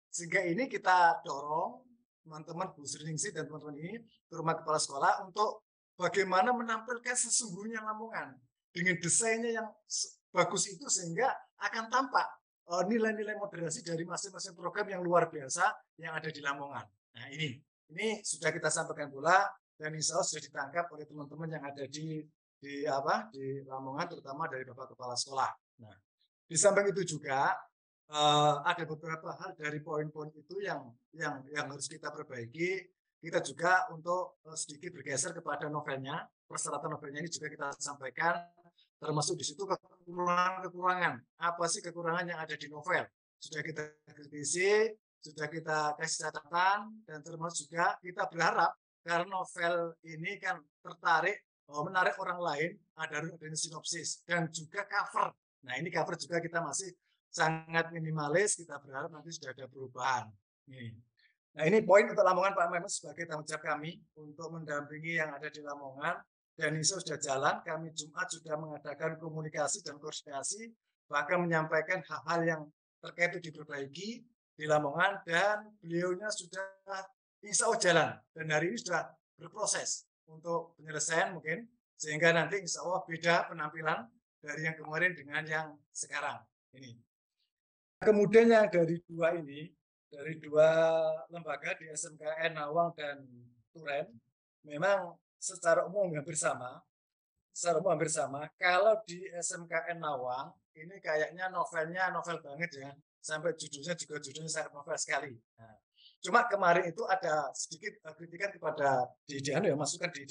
Sehingga ini kita dorong teman-teman Bu Sriningsih dan teman-teman ini ke rumah kepala sekolah untuk bagaimana menampilkan sesungguhnya Lamongan dengan desainnya yang bagus itu, sehingga akan tampak nilai-nilai moderasi dari masing-masing program yang luar biasa yang ada di Lamongan. Nah ini sudah kita sampaikan pula, dan insya Allah sudah ditangkap oleh teman-teman yang ada di Lamongan, terutama dari Bapak Kepala Sekolah. Nah, di samping itu juga ada beberapa hal dari poin-poin itu yang harus kita perbaiki. Kita juga untuk sedikit bergeser kepada novelnya, persyaratan novelnya ini juga kita sampaikan, termasuk di situ kekurangan. Apa sih kekurangan yang ada di novel? Sudah kita kritisi, sudah kita kasih catatan, dan termasuk juga kita berharap karena novel ini kan menarik orang lain, ada sinopsis dan juga cover. Nah ini cover juga kita masih sangat minimalis, kita berharap nanti sudah ada perubahan. Nah ini poin untuk Lamongan Pak Maimun sebagai tanggung jawab kami untuk mendampingi yang ada di Lamongan, dan ini sudah jalan. Kami Jumat sudah mengadakan komunikasi dan koordinasi, bahkan menyampaikan hal-hal yang terkait itu diperbaiki di Lamongan, dan beliaunya sudah insya Allah jalan, dan hari ini sudah berproses untuk penyelesaian mungkin, sehingga nanti insya Allah beda penampilan dari yang kemarin dengan yang sekarang ini. Kemudian yang dari dua ini, dari dua lembaga di SMKN Nawang dan Turen memang secara umum hampir sama. Kalau di SMKN Nawang ini kayaknya novelnya novel banget ya, sampai judulnya juga judulnya sangat novel sekali. Nah, cuma kemarin itu ada sedikit kritikan kepada masukan di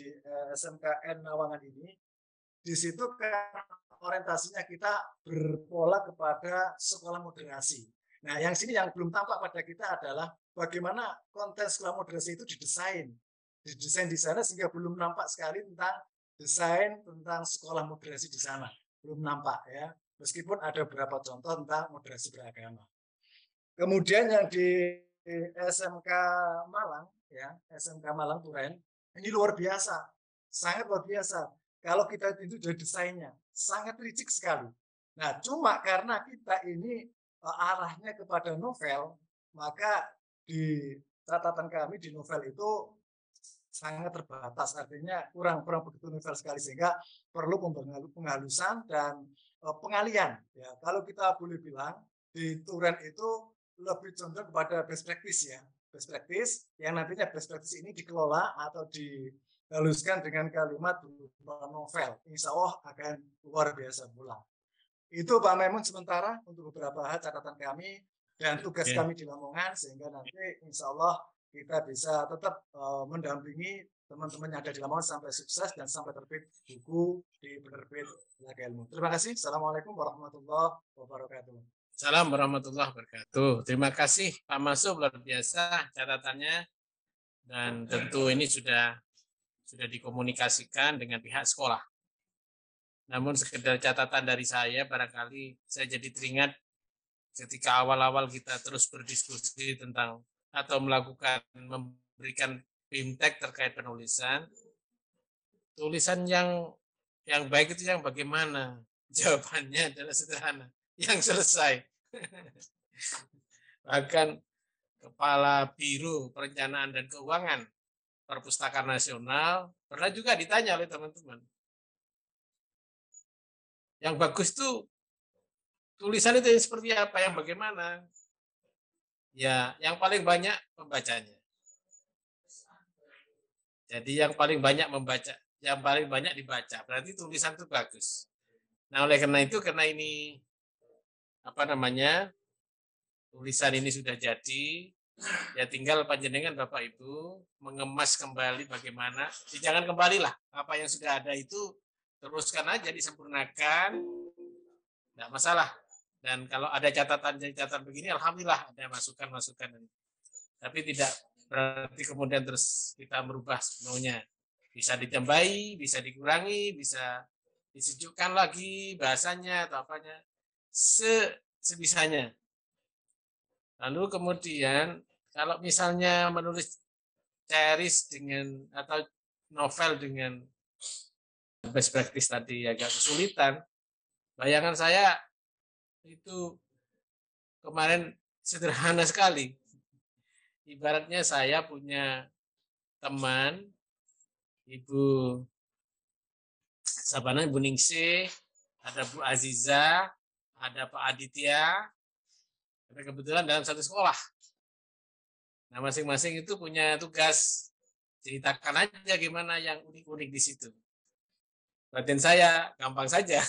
SMKN Nawangan ini. Di situ kan orientasinya kita berpola kepada sekolah moderasi. Nah, yang sini yang belum tampak pada kita adalah bagaimana konten sekolah moderasi itu didesain di sana sehingga belum nampak sekali tentang desain tentang sekolah moderasi di sana. Belum nampak ya. Meskipun ada beberapa contoh tentang moderasi beragama. Kemudian yang di SMK Malang ya, SMK Malang Turen, ini luar biasa. Sangat luar biasa. Kalau kita itu dari desainnya sangat licik sekali. Nah, cuma karena kita ini arahnya kepada novel, maka di catatan kami di novel itu sangat terbatas, artinya kurang begitu novel sekali, sehingga perlu penghalusan dan pengalian. Ya, kalau kita boleh bilang di Turen itu lebih condong kepada best practice ya, best practice yang nantinya best practice ini dikelola atau dihaluskan dengan kalimat berupa novel. Insya Allah akan luar biasa pula. Itu Pak Maimun sementara untuk beberapa hal catatan kami dan tugas kami di Lamongan, sehingga nanti insya Allah kita bisa tetap mendampingi teman-teman yang ada di Lamongan sampai sukses dan sampai terbit buku di penerbit Lembaga Ilmu. Terima kasih. Assalamualaikum warahmatullahi wabarakatuh. Assalamualaikum warahmatullahi wabarakatuh. Terima kasih Pak Masuk, luar biasa catatannya, dan tentu ini sudah dikomunikasikan dengan pihak sekolah. Namun sekedar catatan dari saya, barangkali saya jadi teringat ketika awal-awal kita terus berdiskusi tentang atau memberikan bimtek terkait penulisan. Tulisan yang baik itu yang bagaimana? Jawabannya adalah sederhana, yang selesai. Bahkan Kepala Biro Perencanaan dan Keuangan Perpustakaan Nasional pernah juga ditanya oleh teman-teman. Yang bagus tuh tulisan itu seperti apa, yang bagaimana? Ya, yang paling banyak pembacanya. Jadi yang paling banyak membaca, yang paling banyak dibaca, berarti tulisan itu bagus. Nah, oleh karena itu, karena ini tulisan ini sudah jadi, ya tinggal panjenengan Bapak Ibu mengemas kembali bagaimana. Jangan kembalilah, apa yang sudah ada itu teruskan aja, disempurnakan, tidak masalah. Dan kalau ada catatan begini, alhamdulillah ada masukan-masukan. Tapi tidak berarti kemudian terus kita merubah sepenuhnya. Bisa ditambahi, bisa dikurangi, bisa disejukkan lagi bahasanya atau apanya, sebisanya. Lalu kemudian kalau misalnya menulis series dengan atau novel dengan best practice tadi agak kesulitan, bayangan saya itu kemarin sederhana sekali. Ibaratnya saya punya teman, Ibu Sabana, Ibu Ningsih, ada Bu Aziza, ada Pak Aditya, ada kebetulan dalam satu sekolah. Nah, masing-masing itu punya tugas. Ceritakan aja gimana yang unik-unik di situ. Perhatian saya gampang saja.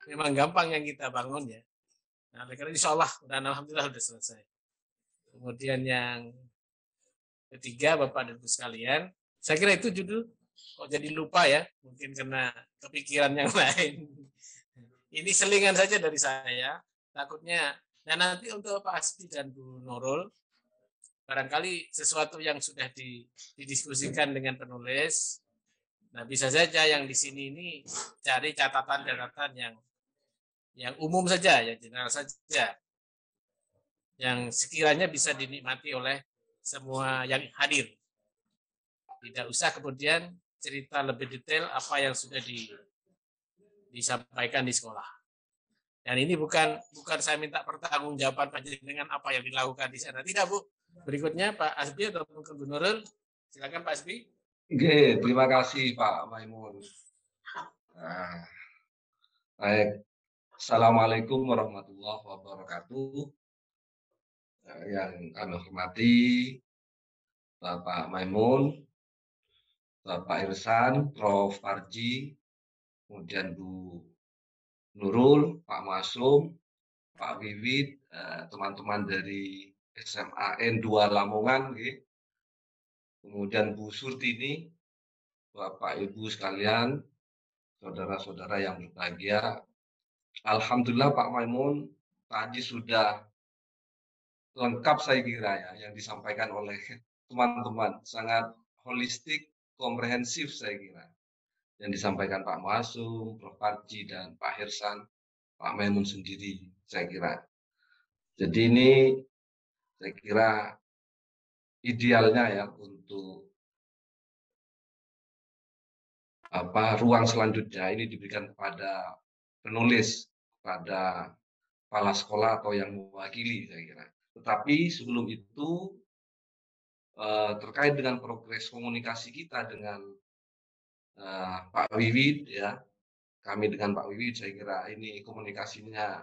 Memang gampang yang kita bangun ya. Nah, karena insya Allah dan alhamdulillah sudah selesai. Kemudian yang ketiga, Bapak dan Ibu sekalian, saya kira itu judul kok jadi lupa ya, mungkin karena kepikiran yang lain. Ini selingan saja dari saya, takutnya. Nah, nanti untuk Pak Asbi dan Bu Nurul, barangkali sesuatu yang sudah didiskusikan dengan penulis. Nah, bisa saja yang di sini ini cari catatan-catatan yang umum saja, yang general saja, yang sekiranya bisa dinikmati oleh semua yang hadir. Tidak usah kemudian cerita lebih detail apa yang sudah disampaikan di sekolah. Dan ini bukan saya minta pertanggungjawaban panjenengan apa yang dilakukan di sana. Tidak, Bu. Berikutnya Pak Asbi atau Bu Nurul. Silakan Pak Asbi. Oke, terima kasih Pak Maimun. Nah, baik. Assalamualaikum warahmatullahi wabarakatuh. yang kami hormati Bapak Maimun, Bapak Irsan, Prof. Parji, kemudian Bu Nurul, Pak Masum, Pak Wiwit, teman-teman dari SMA N2 Lamongan, kemudian Bu Surtini, Bapak Ibu sekalian, saudara-saudara yang berbahagia. Alhamdulillah Pak Maimun tadi sudah lengkap saya kira ya yang disampaikan oleh teman-teman, sangat holistik, komprehensif saya kira yang disampaikan Pak Masum, Prof. Parji, dan Pak Hirsan, Pak Maimun sendiri saya kira. Jadi ini saya kira idealnya ya untuk ruang selanjutnya ini diberikan kepada penulis, kepada kepala sekolah atau yang mewakili saya kira. Tetapi sebelum itu terkait dengan progres komunikasi kita dengan Pak Wiwit ya, kami dengan Pak Wiwit saya kira ini komunikasinya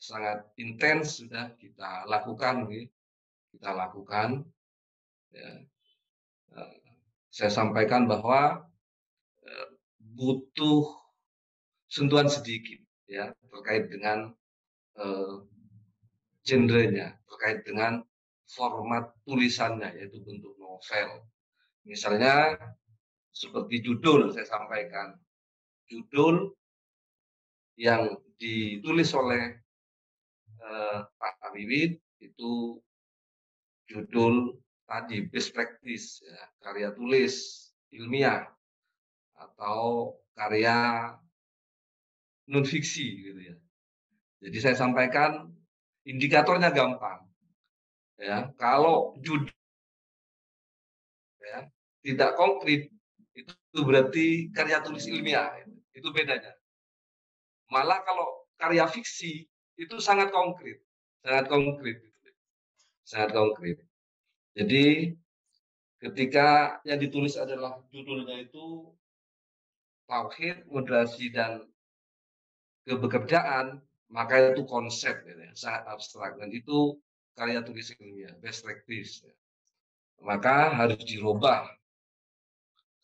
sangat intens sudah kita lakukan, ya. Saya sampaikan bahwa butuh sentuhan sedikit ya terkait dengan genrenya, terkait dengan format tulisannya yaitu bentuk novel. Misalnya seperti judul saya sampaikan, judul yang ditulis oleh Pak Wiwit itu judul tadi best practice ya, karya tulis ilmiah atau karya non fiksi gitu ya. Jadi saya sampaikan indikatornya gampang ya. Kalau judul ya tidak konkret itu berarti karya tulis ilmiah, itu bedanya. Malah kalau karya fiksi itu sangat konkret, sangat konkret, sangat konkret. Jadi ketika yang ditulis adalah judulnya itu tauhid, moderasi dan kebekerjaan, maka itu konsep ya, sangat abstrak dan itu karya tulis ilmiah, best practice. Ya. Maka harus dirubah.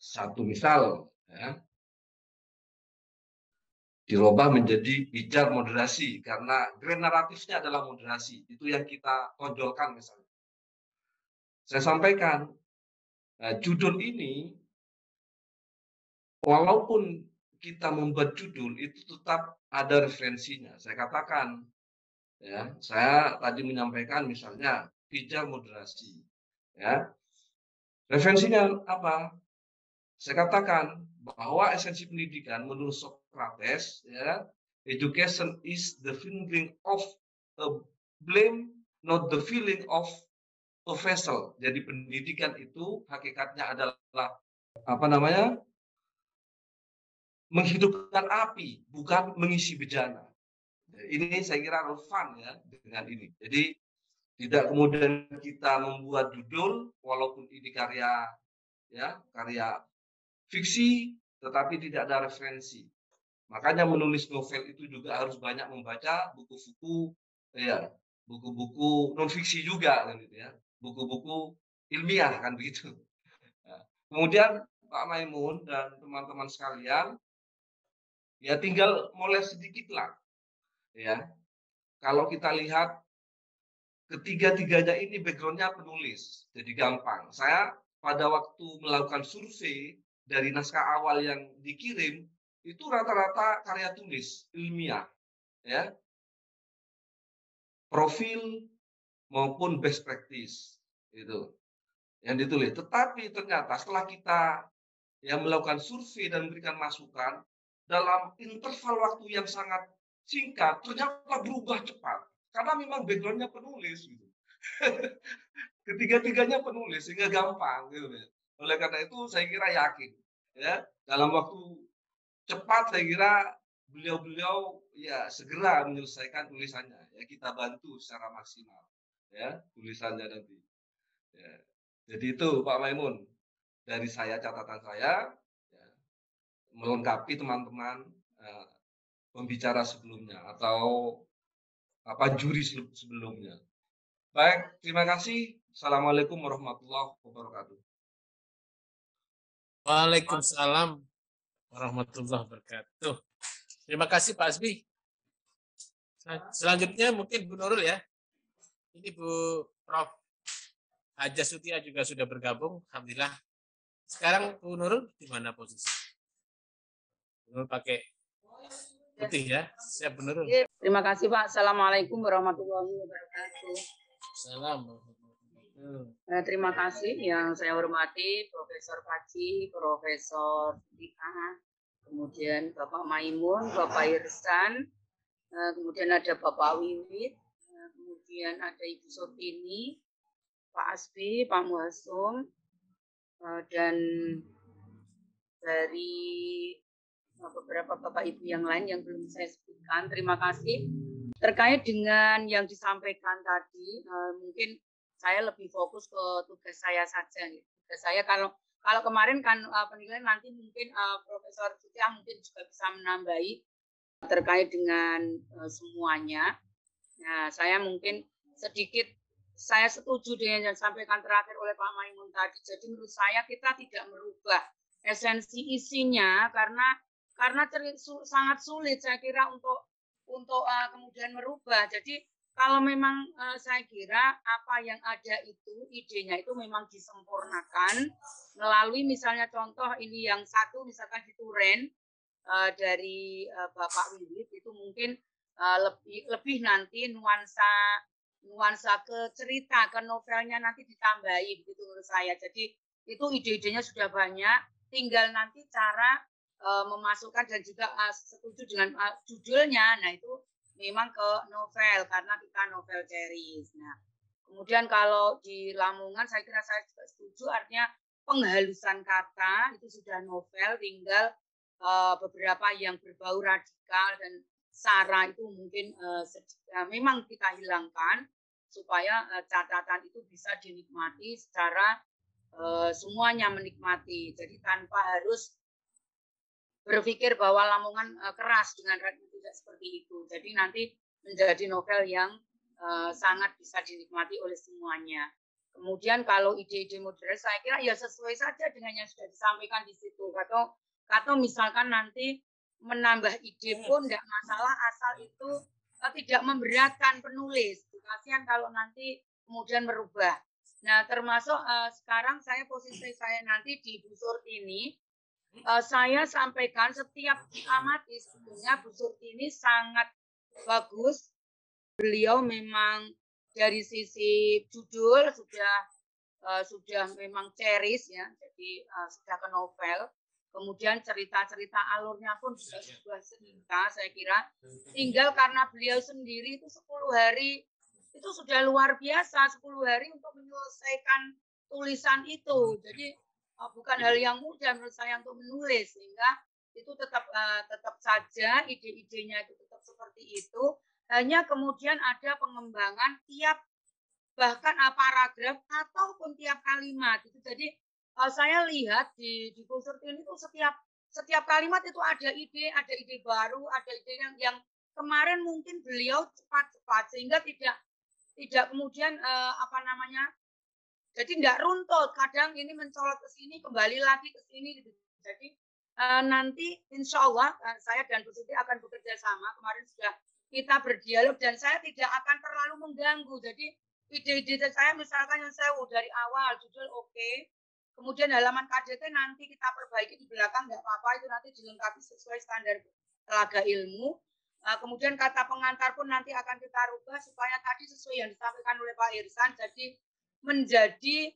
Satu misal, ya, dirubah menjadi pijar moderasi karena grand naratifnya adalah moderasi. Itu yang kita tonjolkan misalnya. Saya sampaikan judul ini walaupun kita membuat judul itu tetap ada referensinya. Saya katakan ya, saya tadi menyampaikan misalnya pijar moderasi. Ya. Referensinya apa? Saya katakan bahwa esensi pendidikan menurut Socrates, ya, education is the fingering of a blame, not the feeling of a vessel. Jadi pendidikan itu hakikatnya adalah menghidupkan api, bukan mengisi bejana. Ini saya kira relevan ya dengan ini. Jadi tidak kemudian kita membuat judul walaupun ini karya fiksi tetapi tidak ada referensi. Makanya menulis novel itu juga harus banyak membaca buku-buku buku-buku non fiksi juga kan gitu ya. Buku-buku ilmiah kan begitu. Nah, kemudian Pak Maimun dan teman-teman sekalian ya tinggal mulai sedikit lah ya. Kalau kita lihat ketiga-tiganya ini backgroundnya penulis, jadi gampang. Saya pada waktu melakukan survei dari naskah awal yang dikirim itu rata-rata karya tulis ilmiah, ya, profil maupun best practice itu yang ditulis. Tetapi ternyata setelah kita yang melakukan survei dan memberikan masukan dalam interval waktu yang sangat singkat, ternyata berubah cepat karena memang backgroundnya penulis gitu. Ketiga-tiganya penulis sehingga gampang gitu ya. Oleh karena itu saya kira yakin ya dalam waktu cepat saya kira beliau-beliau ya segera menyelesaikan tulisannya ya, kita bantu secara maksimal ya tulisannya nanti ya. Jadi itu Pak Maimun dari saya, catatan saya ya, melengkapi teman-teman pembicara sebelumnya atau juri sebelumnya. Baik, terima kasih. Assalamualaikum warahmatullahi wabarakatuh. Waalaikumsalam warahmatullahi wabarakatuh. Terima kasih Pak Asbi. Selanjutnya mungkin Bu Nurul ya. Ini Bu Prof. Haja Sutia juga sudah bergabung. Alhamdulillah. Sekarang Bu Nurul di mana posisi? Bu Nurul pakai putih ya. Siap Bu Nurul. Terima kasih Pak. Assalamualaikum warahmatullahi wabarakatuh. Salam. Terima kasih yang saya hormati Profesor Paci, Profesor Tika, kemudian Bapak Maimun, Bapak Irsan, kemudian ada Bapak Wiwit, kemudian ada Ibu Surtini, Pak Asbi, Pak Muhasum, dan dari beberapa Bapak Ibu yang lain yang belum saya sebutkan. Terima kasih. Terkait dengan yang disampaikan tadi, mungkin saya lebih fokus ke tugas saya saja. Tugas saya kalau kemarin kan penilaian nanti mungkin Profesor Sutia mungkin juga bisa menambahi terkait dengan semuanya. Nah, saya mungkin sedikit saya setuju dengan yang disampaikan terakhir oleh Pak Maimun tadi. Jadi menurut saya kita tidak merubah esensi isinya karena sangat sulit saya kira untuk kemudian merubah. Jadi kalau memang saya kira apa yang ada itu idenya itu memang disempurnakan melalui misalnya contoh ini yang satu misalkan di Turen dari Bapak Wiwit itu mungkin lebih nanti nuansa ke cerita ke novelnya nanti ditambahi begitu menurut saya. Jadi itu ide-idenya sudah banyak, tinggal nanti cara memasukkan dan juga setuju dengan judulnya. Nah itu memang ke novel karena kita novel series. Nah, kemudian kalau di Lamongan saya kira saya juga setuju artinya penghalusan kata itu sudah novel, tinggal beberapa yang berbau radikal dan sara itu mungkin memang kita hilangkan supaya catatan itu bisa dinikmati secara semuanya menikmati. Jadi tanpa harus berpikir bahwa Lamongan keras dengan radikal tidak seperti itu. Jadi nanti menjadi novel yang sangat bisa dinikmati oleh semuanya. Kemudian kalau ide-ide modern saya kira ya sesuai saja dengan yang sudah disampaikan di situ. Atau misalkan nanti menambah ide pun tidak masalah asal itu tidak memberatkan penulis. Kasihan kalau nanti kemudian merubah. Nah termasuk sekarang posisi saya nanti di Bu Surtini. Saya sampaikan setiap diamati sebetulnya Bu Surtini sangat bagus. Beliau memang dari sisi judul sudah memang cherish ya, jadi sudah ke novel. Kemudian cerita-cerita alurnya pun juga sebuah cerita saya kira. Tinggal karena beliau sendiri itu 10 hari itu sudah luar biasa 10 hari untuk menyelesaikan tulisan itu. Jadi bukan hal yang mudah menurut saya untuk menulis, sehingga itu tetap saja ide-idenya itu tetap seperti itu, hanya kemudian ada pengembangan tiap bahkan paragraf ataupun tiap kalimat itu. Jadi saya lihat di Bu Surtini itu setiap kalimat itu ada ide baru, ada ide yang kemarin mungkin beliau cepat-cepat sehingga tidak kemudian jadi tidak runtut, kadang ini mencolok ke sini, kembali lagi ke sini. Gitu. Jadi nanti insya Allah saya dan Bu Siti akan bekerja sama. Kemarin sudah kita berdialog dan saya tidak akan terlalu mengganggu. Jadi ide-ide saya misalkan yang saya dari awal, judul oke. Kemudian halaman KJT nanti kita perbaiki di belakang, nggak apa-apa, itu nanti dilengkapi sesuai standar telaga ilmu. Kemudian kata pengantar pun nanti akan kita rubah supaya tadi sesuai yang disampaikan oleh Pak Irsan. Jadi menjadi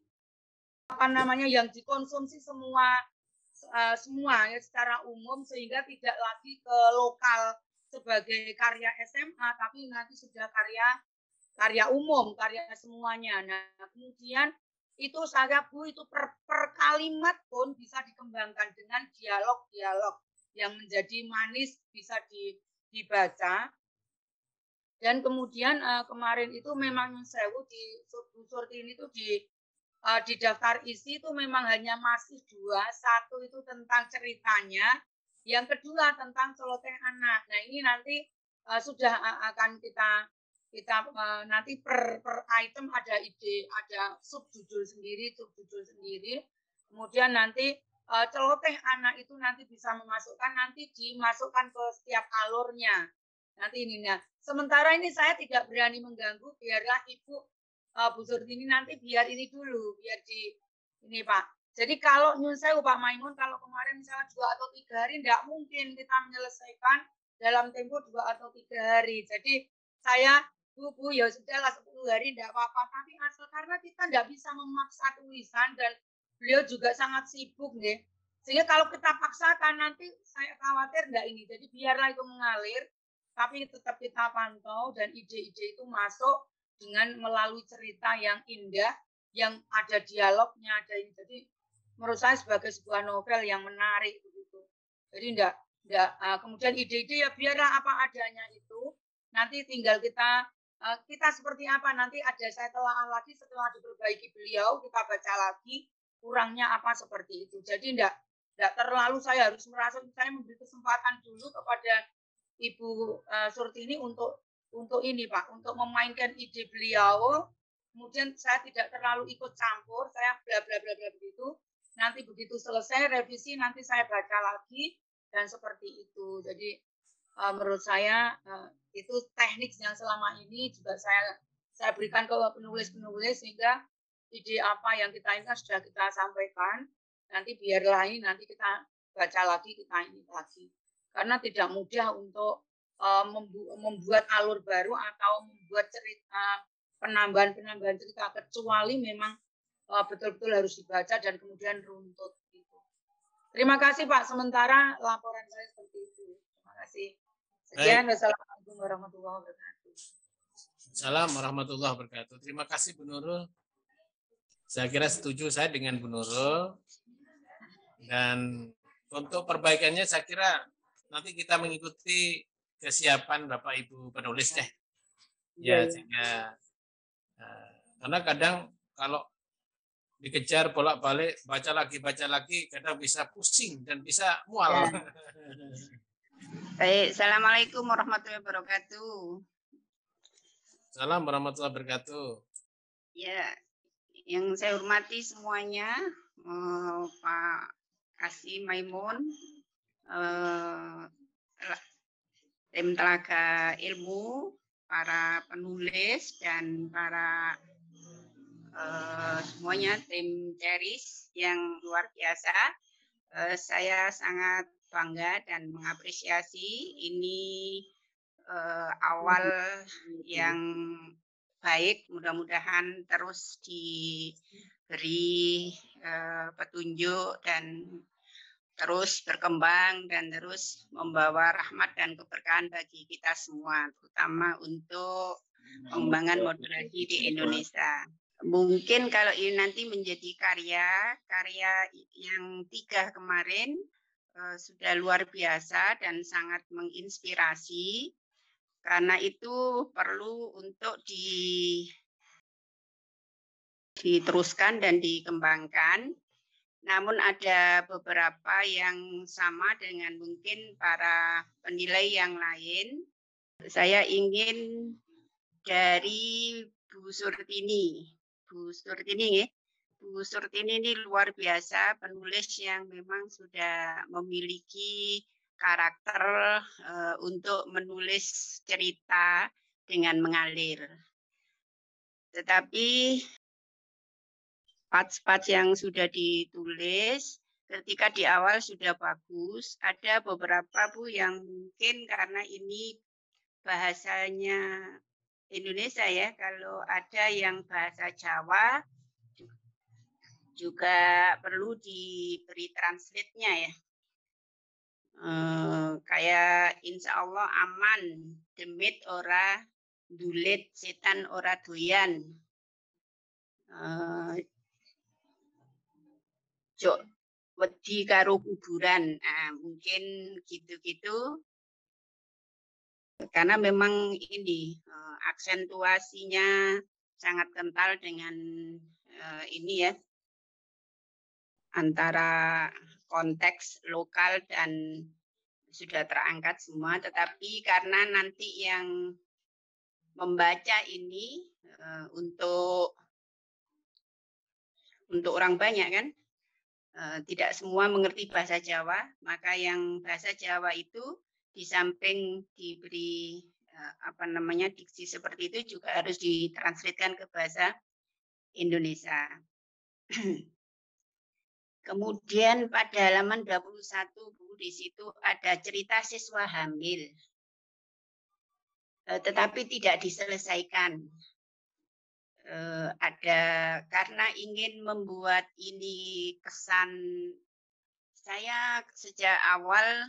yang dikonsumsi semua ya, secara umum sehingga tidak lagi ke lokal sebagai karya SMA tapi nanti sudah karya umum, karya semuanya. Nah, kemudian itu saya Bu itu per kalimat pun bisa dikembangkan dengan dialog-dialog yang menjadi manis bisa dibaca. Dan kemudian kemarin itu memang sewu di Bu Surtini itu di daftar isi itu memang hanya masih 2. Satu itu tentang ceritanya, yang kedua tentang celoteh anak. Nah ini nanti sudah akan kita kita nanti per item ada ide, ada subjudul sendiri. Kemudian nanti celoteh anak itu nanti bisa memasukkan, nanti dimasukkan ke setiap alurnya. Nanti ininya. Sementara ini saya tidak berani mengganggu, biarlah Ibu Bu Surtini nanti biar ini dulu, biar ini Pak. Jadi kalau nyun sewu Pak Maimun, kalau kemarin misalnya 2 atau 3 hari, tidak mungkin kita menyelesaikan dalam tempo 2 atau 3 hari. Jadi saya Bu, ya sudahlah 10 hari tidak apa-apa. Tapi asal karena kita tidak bisa memaksa tulisan dan beliau juga sangat sibuk, nih. Sehingga kalau kita paksakan nanti saya khawatir enggak ini. Jadi biarlah itu mengalir, tapi tetap kita pantau dan ide-ide itu masuk dengan melalui cerita yang indah, yang ada dialognya, ada ini. Jadi menurut saya sebagai sebuah novel yang menarik begitu. Jadi enggak kemudian ide-ide ya biarlah apa adanya itu. Nanti tinggal kita seperti apa nanti ada saya telah lagi setelah diperbaiki beliau, kita baca lagi kurangnya apa seperti itu. Jadi enggak terlalu saya harus merasa saya memberi kesempatan dulu kepada Ibu Surtini untuk ini Pak, untuk memainkan ide beliau. Kemudian saya tidak terlalu ikut campur, saya bla bla bla bla begitu. Nanti begitu selesai revisi nanti saya baca lagi dan seperti itu. Jadi menurut saya itu teknik yang selama ini juga saya berikan ke penulis-penulis sehingga ide apa yang kita inginkan sudah kita sampaikan. Nanti biarlah ini nanti kita baca lagi, kita ini lagi. Karena tidak mudah untuk membuat alur baru atau membuat cerita penambahan cerita kecuali memang betul-betul harus dibaca dan kemudian runtut. Gitu. Terima kasih Pak. Sementara laporan saya seperti itu. Terima kasih. Sekian. Wassalamualaikum warahmatullahi wabarakatuh. Assalamualaikum warahmatullahi wabarakatuh. Terima kasih Bu Nurul. Saya kira setuju saya dengan Bu Nurul. Dan untuk perbaikannya saya kira nanti kita mengikuti kesiapan Bapak Ibu penulis deh. Ya, sehingga karena kadang kalau dikejar bolak-balik baca lagi kadang bisa pusing dan bisa mual. Ya. Baik, Assalamualaikum warahmatullahi wabarakatuh. Assalamualaikum warahmatullahi wabarakatuh. Ya, yang saya hormati semuanya, Pak Kasih Maimun, tim Telaga Ilmu, para penulis dan para semuanya tim Ceris yang luar biasa. Saya sangat bangga dan mengapresiasi ini awal yang baik. Mudah-mudahan terus diberi petunjuk dan terus berkembang dan terus membawa rahmat dan keberkahan bagi kita semua, terutama untuk pengembangan moderasi di Indonesia. Mungkin kalau ini nanti menjadi karya yang 3 kemarin sudah luar biasa dan sangat menginspirasi, karena itu perlu untuk diteruskan dan dikembangkan. Namun ada beberapa yang sama dengan mungkin para penilai yang lain. Saya ingin dari Bu Surtini. Bu Surtini ini luar biasa, penulis yang memang sudah memiliki karakter untuk menulis cerita dengan mengalir. Tetapi parts-parts yang sudah ditulis ketika di awal sudah bagus, ada beberapa Bu yang mungkin karena ini bahasanya Indonesia ya, kalau ada yang bahasa Jawa juga perlu diberi translate-nya ya. Kayak insya Allah aman, demit ora dulit, setan ora doyan. Jok wedi karo kuburan. Nah, mungkin gitu-gitu. Karena memang ini aksentuasinya sangat kental dengan ini ya, antara konteks lokal dan sudah terangkat semua, tetapi karena nanti yang membaca ini untuk orang banyak kan, tidak semua mengerti bahasa Jawa, maka yang bahasa Jawa itu di samping diberi diksi seperti itu juga harus ditranslatekan ke bahasa Indonesia. Kemudian pada halaman 21 Bu, di situ ada cerita siswa hamil. Tetapi tidak diselesaikan. Ada karena ingin membuat ini kesan, saya sejak awal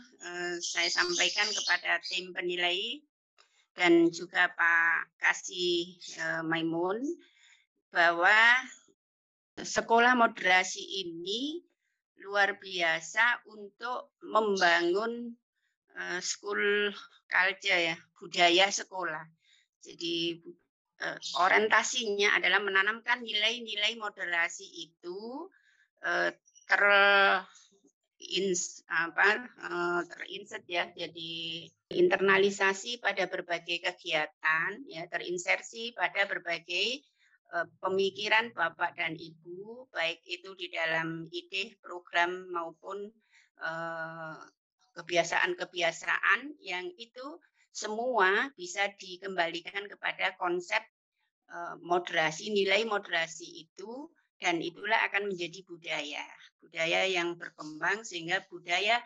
saya sampaikan kepada tim penilai dan juga Pak Kasih Maimun bahwa sekolah moderasi ini luar biasa untuk membangun school culture ya, budaya sekolah. Jadi orientasinya adalah menanamkan nilai-nilai moderasi itu terinset ya, jadi internalisasi pada berbagai kegiatan ya, terinsersi pada berbagai pemikiran Bapak dan Ibu, baik itu di dalam ide program maupun kebiasaan-kebiasaan yang itu semua bisa dikembalikan kepada konsep moderasi, nilai moderasi itu, dan itulah akan menjadi budaya yang berkembang sehingga budaya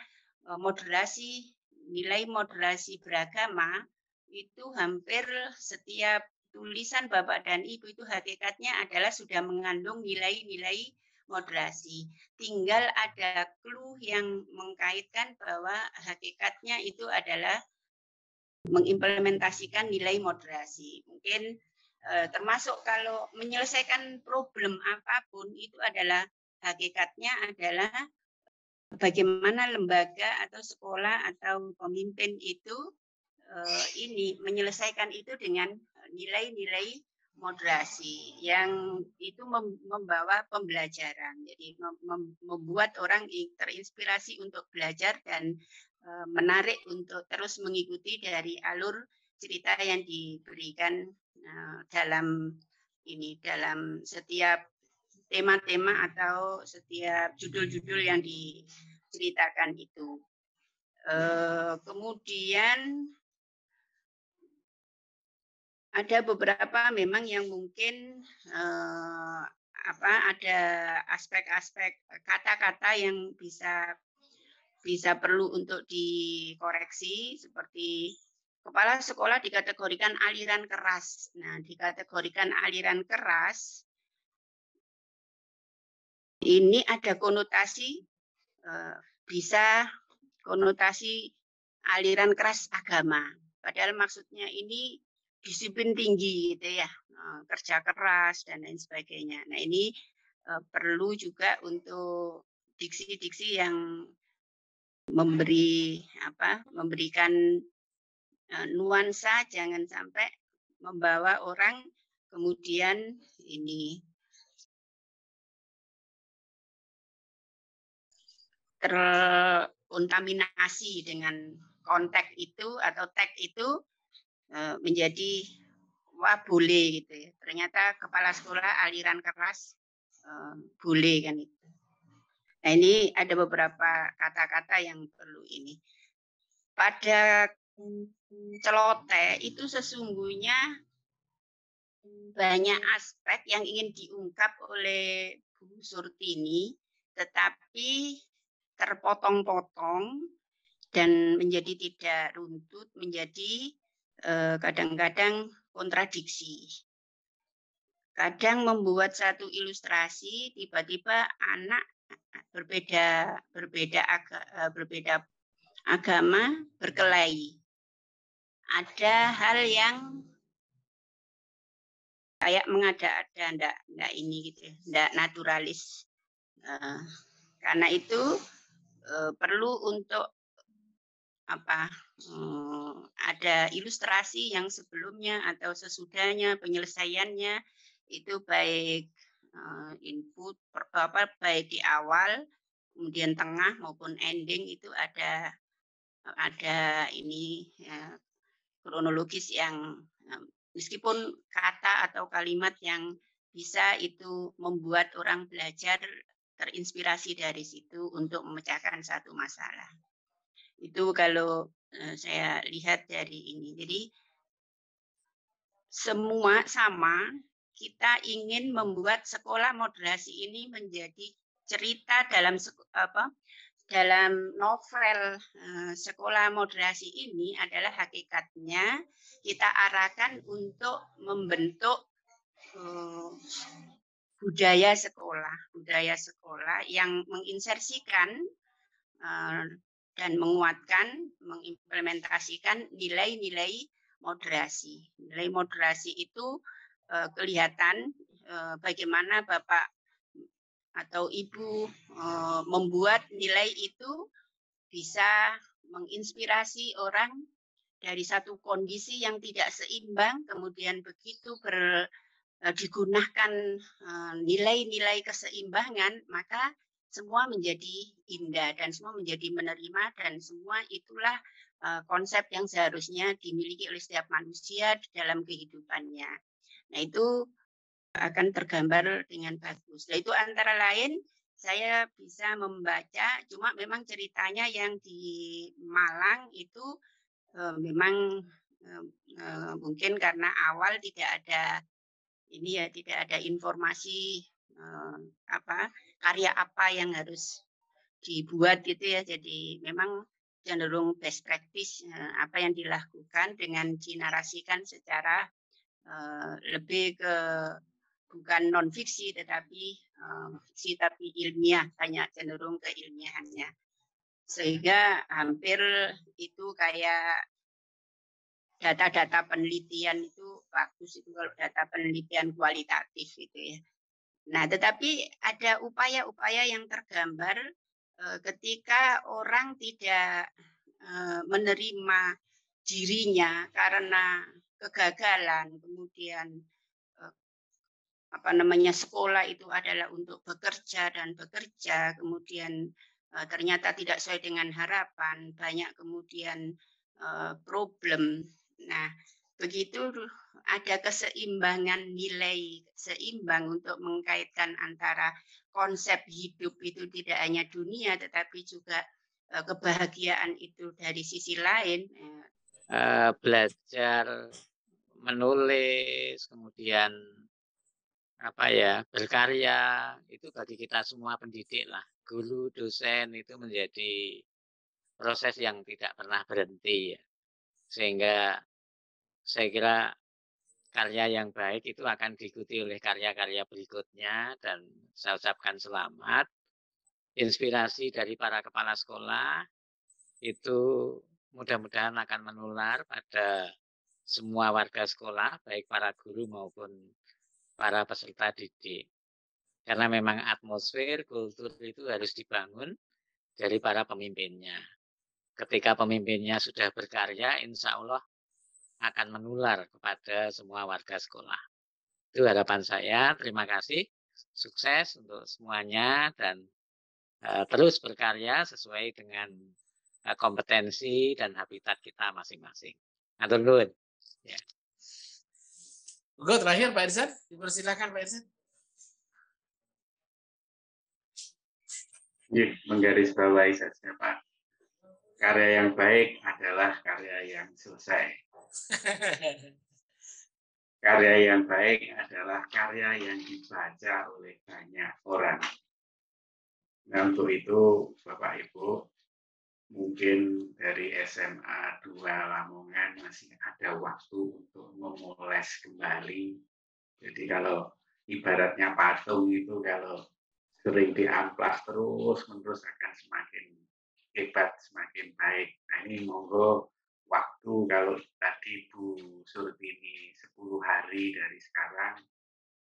moderasi, nilai moderasi beragama itu hampir setiap tulisan Bapak dan Ibu itu hakikatnya adalah sudah mengandung nilai-nilai moderasi. Tinggal ada clue yang mengkaitkan bahwa hakikatnya itu adalah mengimplementasikan nilai moderasi. Mungkin termasuk kalau menyelesaikan problem apapun itu adalah hakikatnya adalah bagaimana lembaga atau sekolah atau pemimpin itu ini menyelesaikan itu dengan nilai-nilai moderasi yang itu membawa pembelajaran. Jadi membuat orang terinspirasi untuk belajar dan menarik untuk terus mengikuti dari alur cerita yang diberikan dalam setiap tema-tema atau setiap judul-judul yang diceritakan itu. Kemudian ada beberapa memang yang mungkin ada aspek-aspek kata-kata yang bisa perlu untuk dikoreksi, seperti kepala sekolah dikategorikan aliran keras. Nah, dikategorikan aliran keras ini ada konotasi bisa konotasi aliran keras agama. Padahal maksudnya ini disiplin tinggi gitu ya, kerja keras dan lain sebagainya. Nah, ini perlu juga untuk diksi-diksi yang memberikan nuansa, jangan sampai membawa orang kemudian ini terkontaminasi dengan konteks itu atau tag itu menjadi wah boleh gitu ya. Ternyata kepala sekolah aliran keras boleh kan itu. Nah, ini ada beberapa kata-kata yang perlu ini. Pada celoteh itu sesungguhnya banyak aspek yang ingin diungkap oleh Bu Surtini, tetapi terpotong-potong dan menjadi tidak runtut, menjadi kadang-kadang kontradiksi. Kadang membuat satu ilustrasi, tiba-tiba anak berbeda agama berkelahi. Ada hal yang kayak mengada-ada, enggak ini gitu, enggak naturalis. Karena itu perlu untuk ada ilustrasi yang sebelumnya atau sesudahnya penyelesaiannya itu baik input baik di awal, kemudian tengah maupun ending itu ada ini kronologis yang meskipun kata atau kalimat yang bisa itu membuat orang belajar terinspirasi dari situ untuk memecahkan satu masalah. Itu kalau saya lihat dari ini. Jadi semua sama, kita ingin membuat sekolah moderasi ini menjadi cerita dalam dalam novel sekolah moderasi ini adalah hakikatnya kita arahkan untuk membentuk budaya sekolah yang menginsersikan dan menguatkan, mengimplementasikan nilai-nilai moderasi. Nilai moderasi itu kelihatan bagaimana Bapak atau Ibu membuat nilai itu bisa menginspirasi orang dari satu kondisi yang tidak seimbang, kemudian begitu digunakan nilai-nilai keseimbangan, maka semua menjadi indah dan semua menjadi menerima, dan semua itulah konsep yang seharusnya dimiliki oleh setiap manusia dalam kehidupannya. Nah, itu akan tergambar dengan bagus. Nah, itu antara lain saya bisa membaca, cuma memang ceritanya yang di Malang itu memang mungkin karena awal tidak ada tidak ada informasi karya apa yang harus dibuat gitu ya. Jadi memang cenderung best practice apa yang dilakukan dengan dinarasikan secara lebih ke bukan non fiksi tetapi fiksi tapi ilmiah, banyak cenderung ke ilmiahannya, sehingga hampir itu kayak data-data penelitian itu bagus itu kalau data penelitian kualitatif itu ya. Nah, tetapi ada upaya-upaya yang tergambar ketika orang tidak menerima dirinya karena kegagalan, kemudian sekolah itu adalah untuk bekerja dan bekerja, kemudian ternyata tidak sesuai dengan harapan, banyak kemudian problem. Nah, begitu ada keseimbangan nilai seimbang untuk mengkaitkan antara konsep hidup itu tidak hanya dunia tetapi juga kebahagiaan itu dari sisi lain. Belajar menulis, kemudian berkarya, itu bagi kita semua pendidik lah. Guru, dosen itu menjadi proses yang tidak pernah berhenti ya. Sehingga saya kira karya yang baik itu akan diikuti oleh karya-karya berikutnya, dan saya ucapkan selamat. Inspirasi dari para kepala sekolah itu mudah-mudahan akan menular pada semua warga sekolah, baik para guru maupun para peserta didik. Karena memang atmosfer, kultur itu harus dibangun dari para pemimpinnya. Ketika pemimpinnya sudah berkarya, insya Allah akan menular kepada semua warga sekolah. Itu harapan saya. Terima kasih. Sukses untuk semuanya dan terus berkarya sesuai dengan kompetensi dan habitat kita masing-masing. Matur nuwun. Ya. Terakhir Pak Irzan, dipersilakan Pak Irzan. Menggarisbawahi saja Pak. Karya yang baik adalah karya yang selesai. Karya yang baik adalah karya yang dibaca oleh banyak orang. Nah, untuk itu Bapak Ibu, mungkin dari SMA 2 Lamongan masih ada waktu untuk memoles kembali. Jadi kalau ibaratnya patung itu kalau sering diamplas terus-menerus akan semakin hebat, semakin baik. Nah, ini monggo waktu kalau tadi Bu Surtini 10 hari dari sekarang,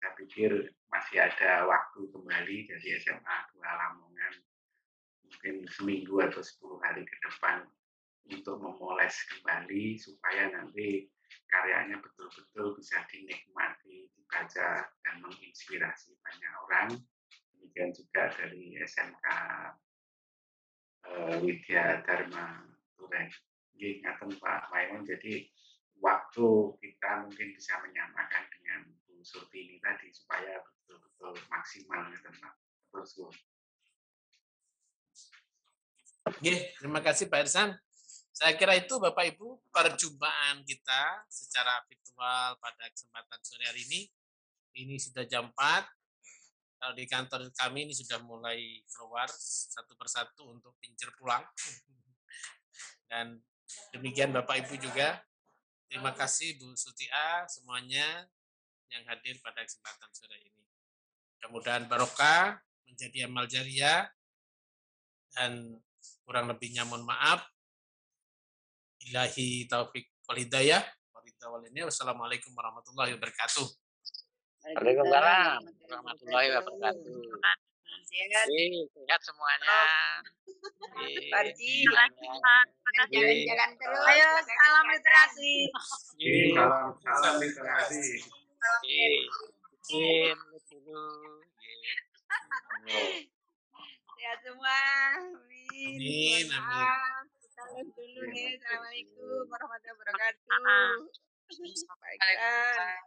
saya pikir masih ada waktu kembali dari SMA 2 Lamongan, mungkin seminggu atau 10 hari ke depan untuk memoles kembali supaya nanti karyanya betul-betul bisa dinikmati, dibaca, dan menginspirasi banyak orang. Demikian juga dari SMK Widya Dharma Turen. Ngaten Pak Maimun, jadi waktu kita mungkin bisa menyamakan dengan Bu Surti ini tadi supaya betul-betul maksimal gitu Pak. Terus Oke, terima kasih Pak Irsan. Saya kira itu Bapak Ibu perjumpaan kita secara virtual pada kesempatan sore hari ini. Ini sudah jam 4. Kalau di kantor kami ini sudah mulai keluar satu persatu untuk pincir pulang. Dan demikian Bapak Ibu juga. Terima kasih Bu Sutia semuanya yang hadir pada kesempatan sore ini. Mudah-mudahan barokah, menjadi amal jariah, dan kurang lebihnya mohon maaf. Ilahi taufik wal hidayah. Wassalamualaikum warahmatullahi wabarakatuh. Waalaikumsalam warahmatullahi wabarakatuh. Sehat semuanya. Parji, jalan-jalan terus. Ayo, salam literasi. salam literasi. Sehat semua. Amin, amin. Kita dulu nih. Assalamualaikum warahmatullahi wabarakatuh. Baiklah.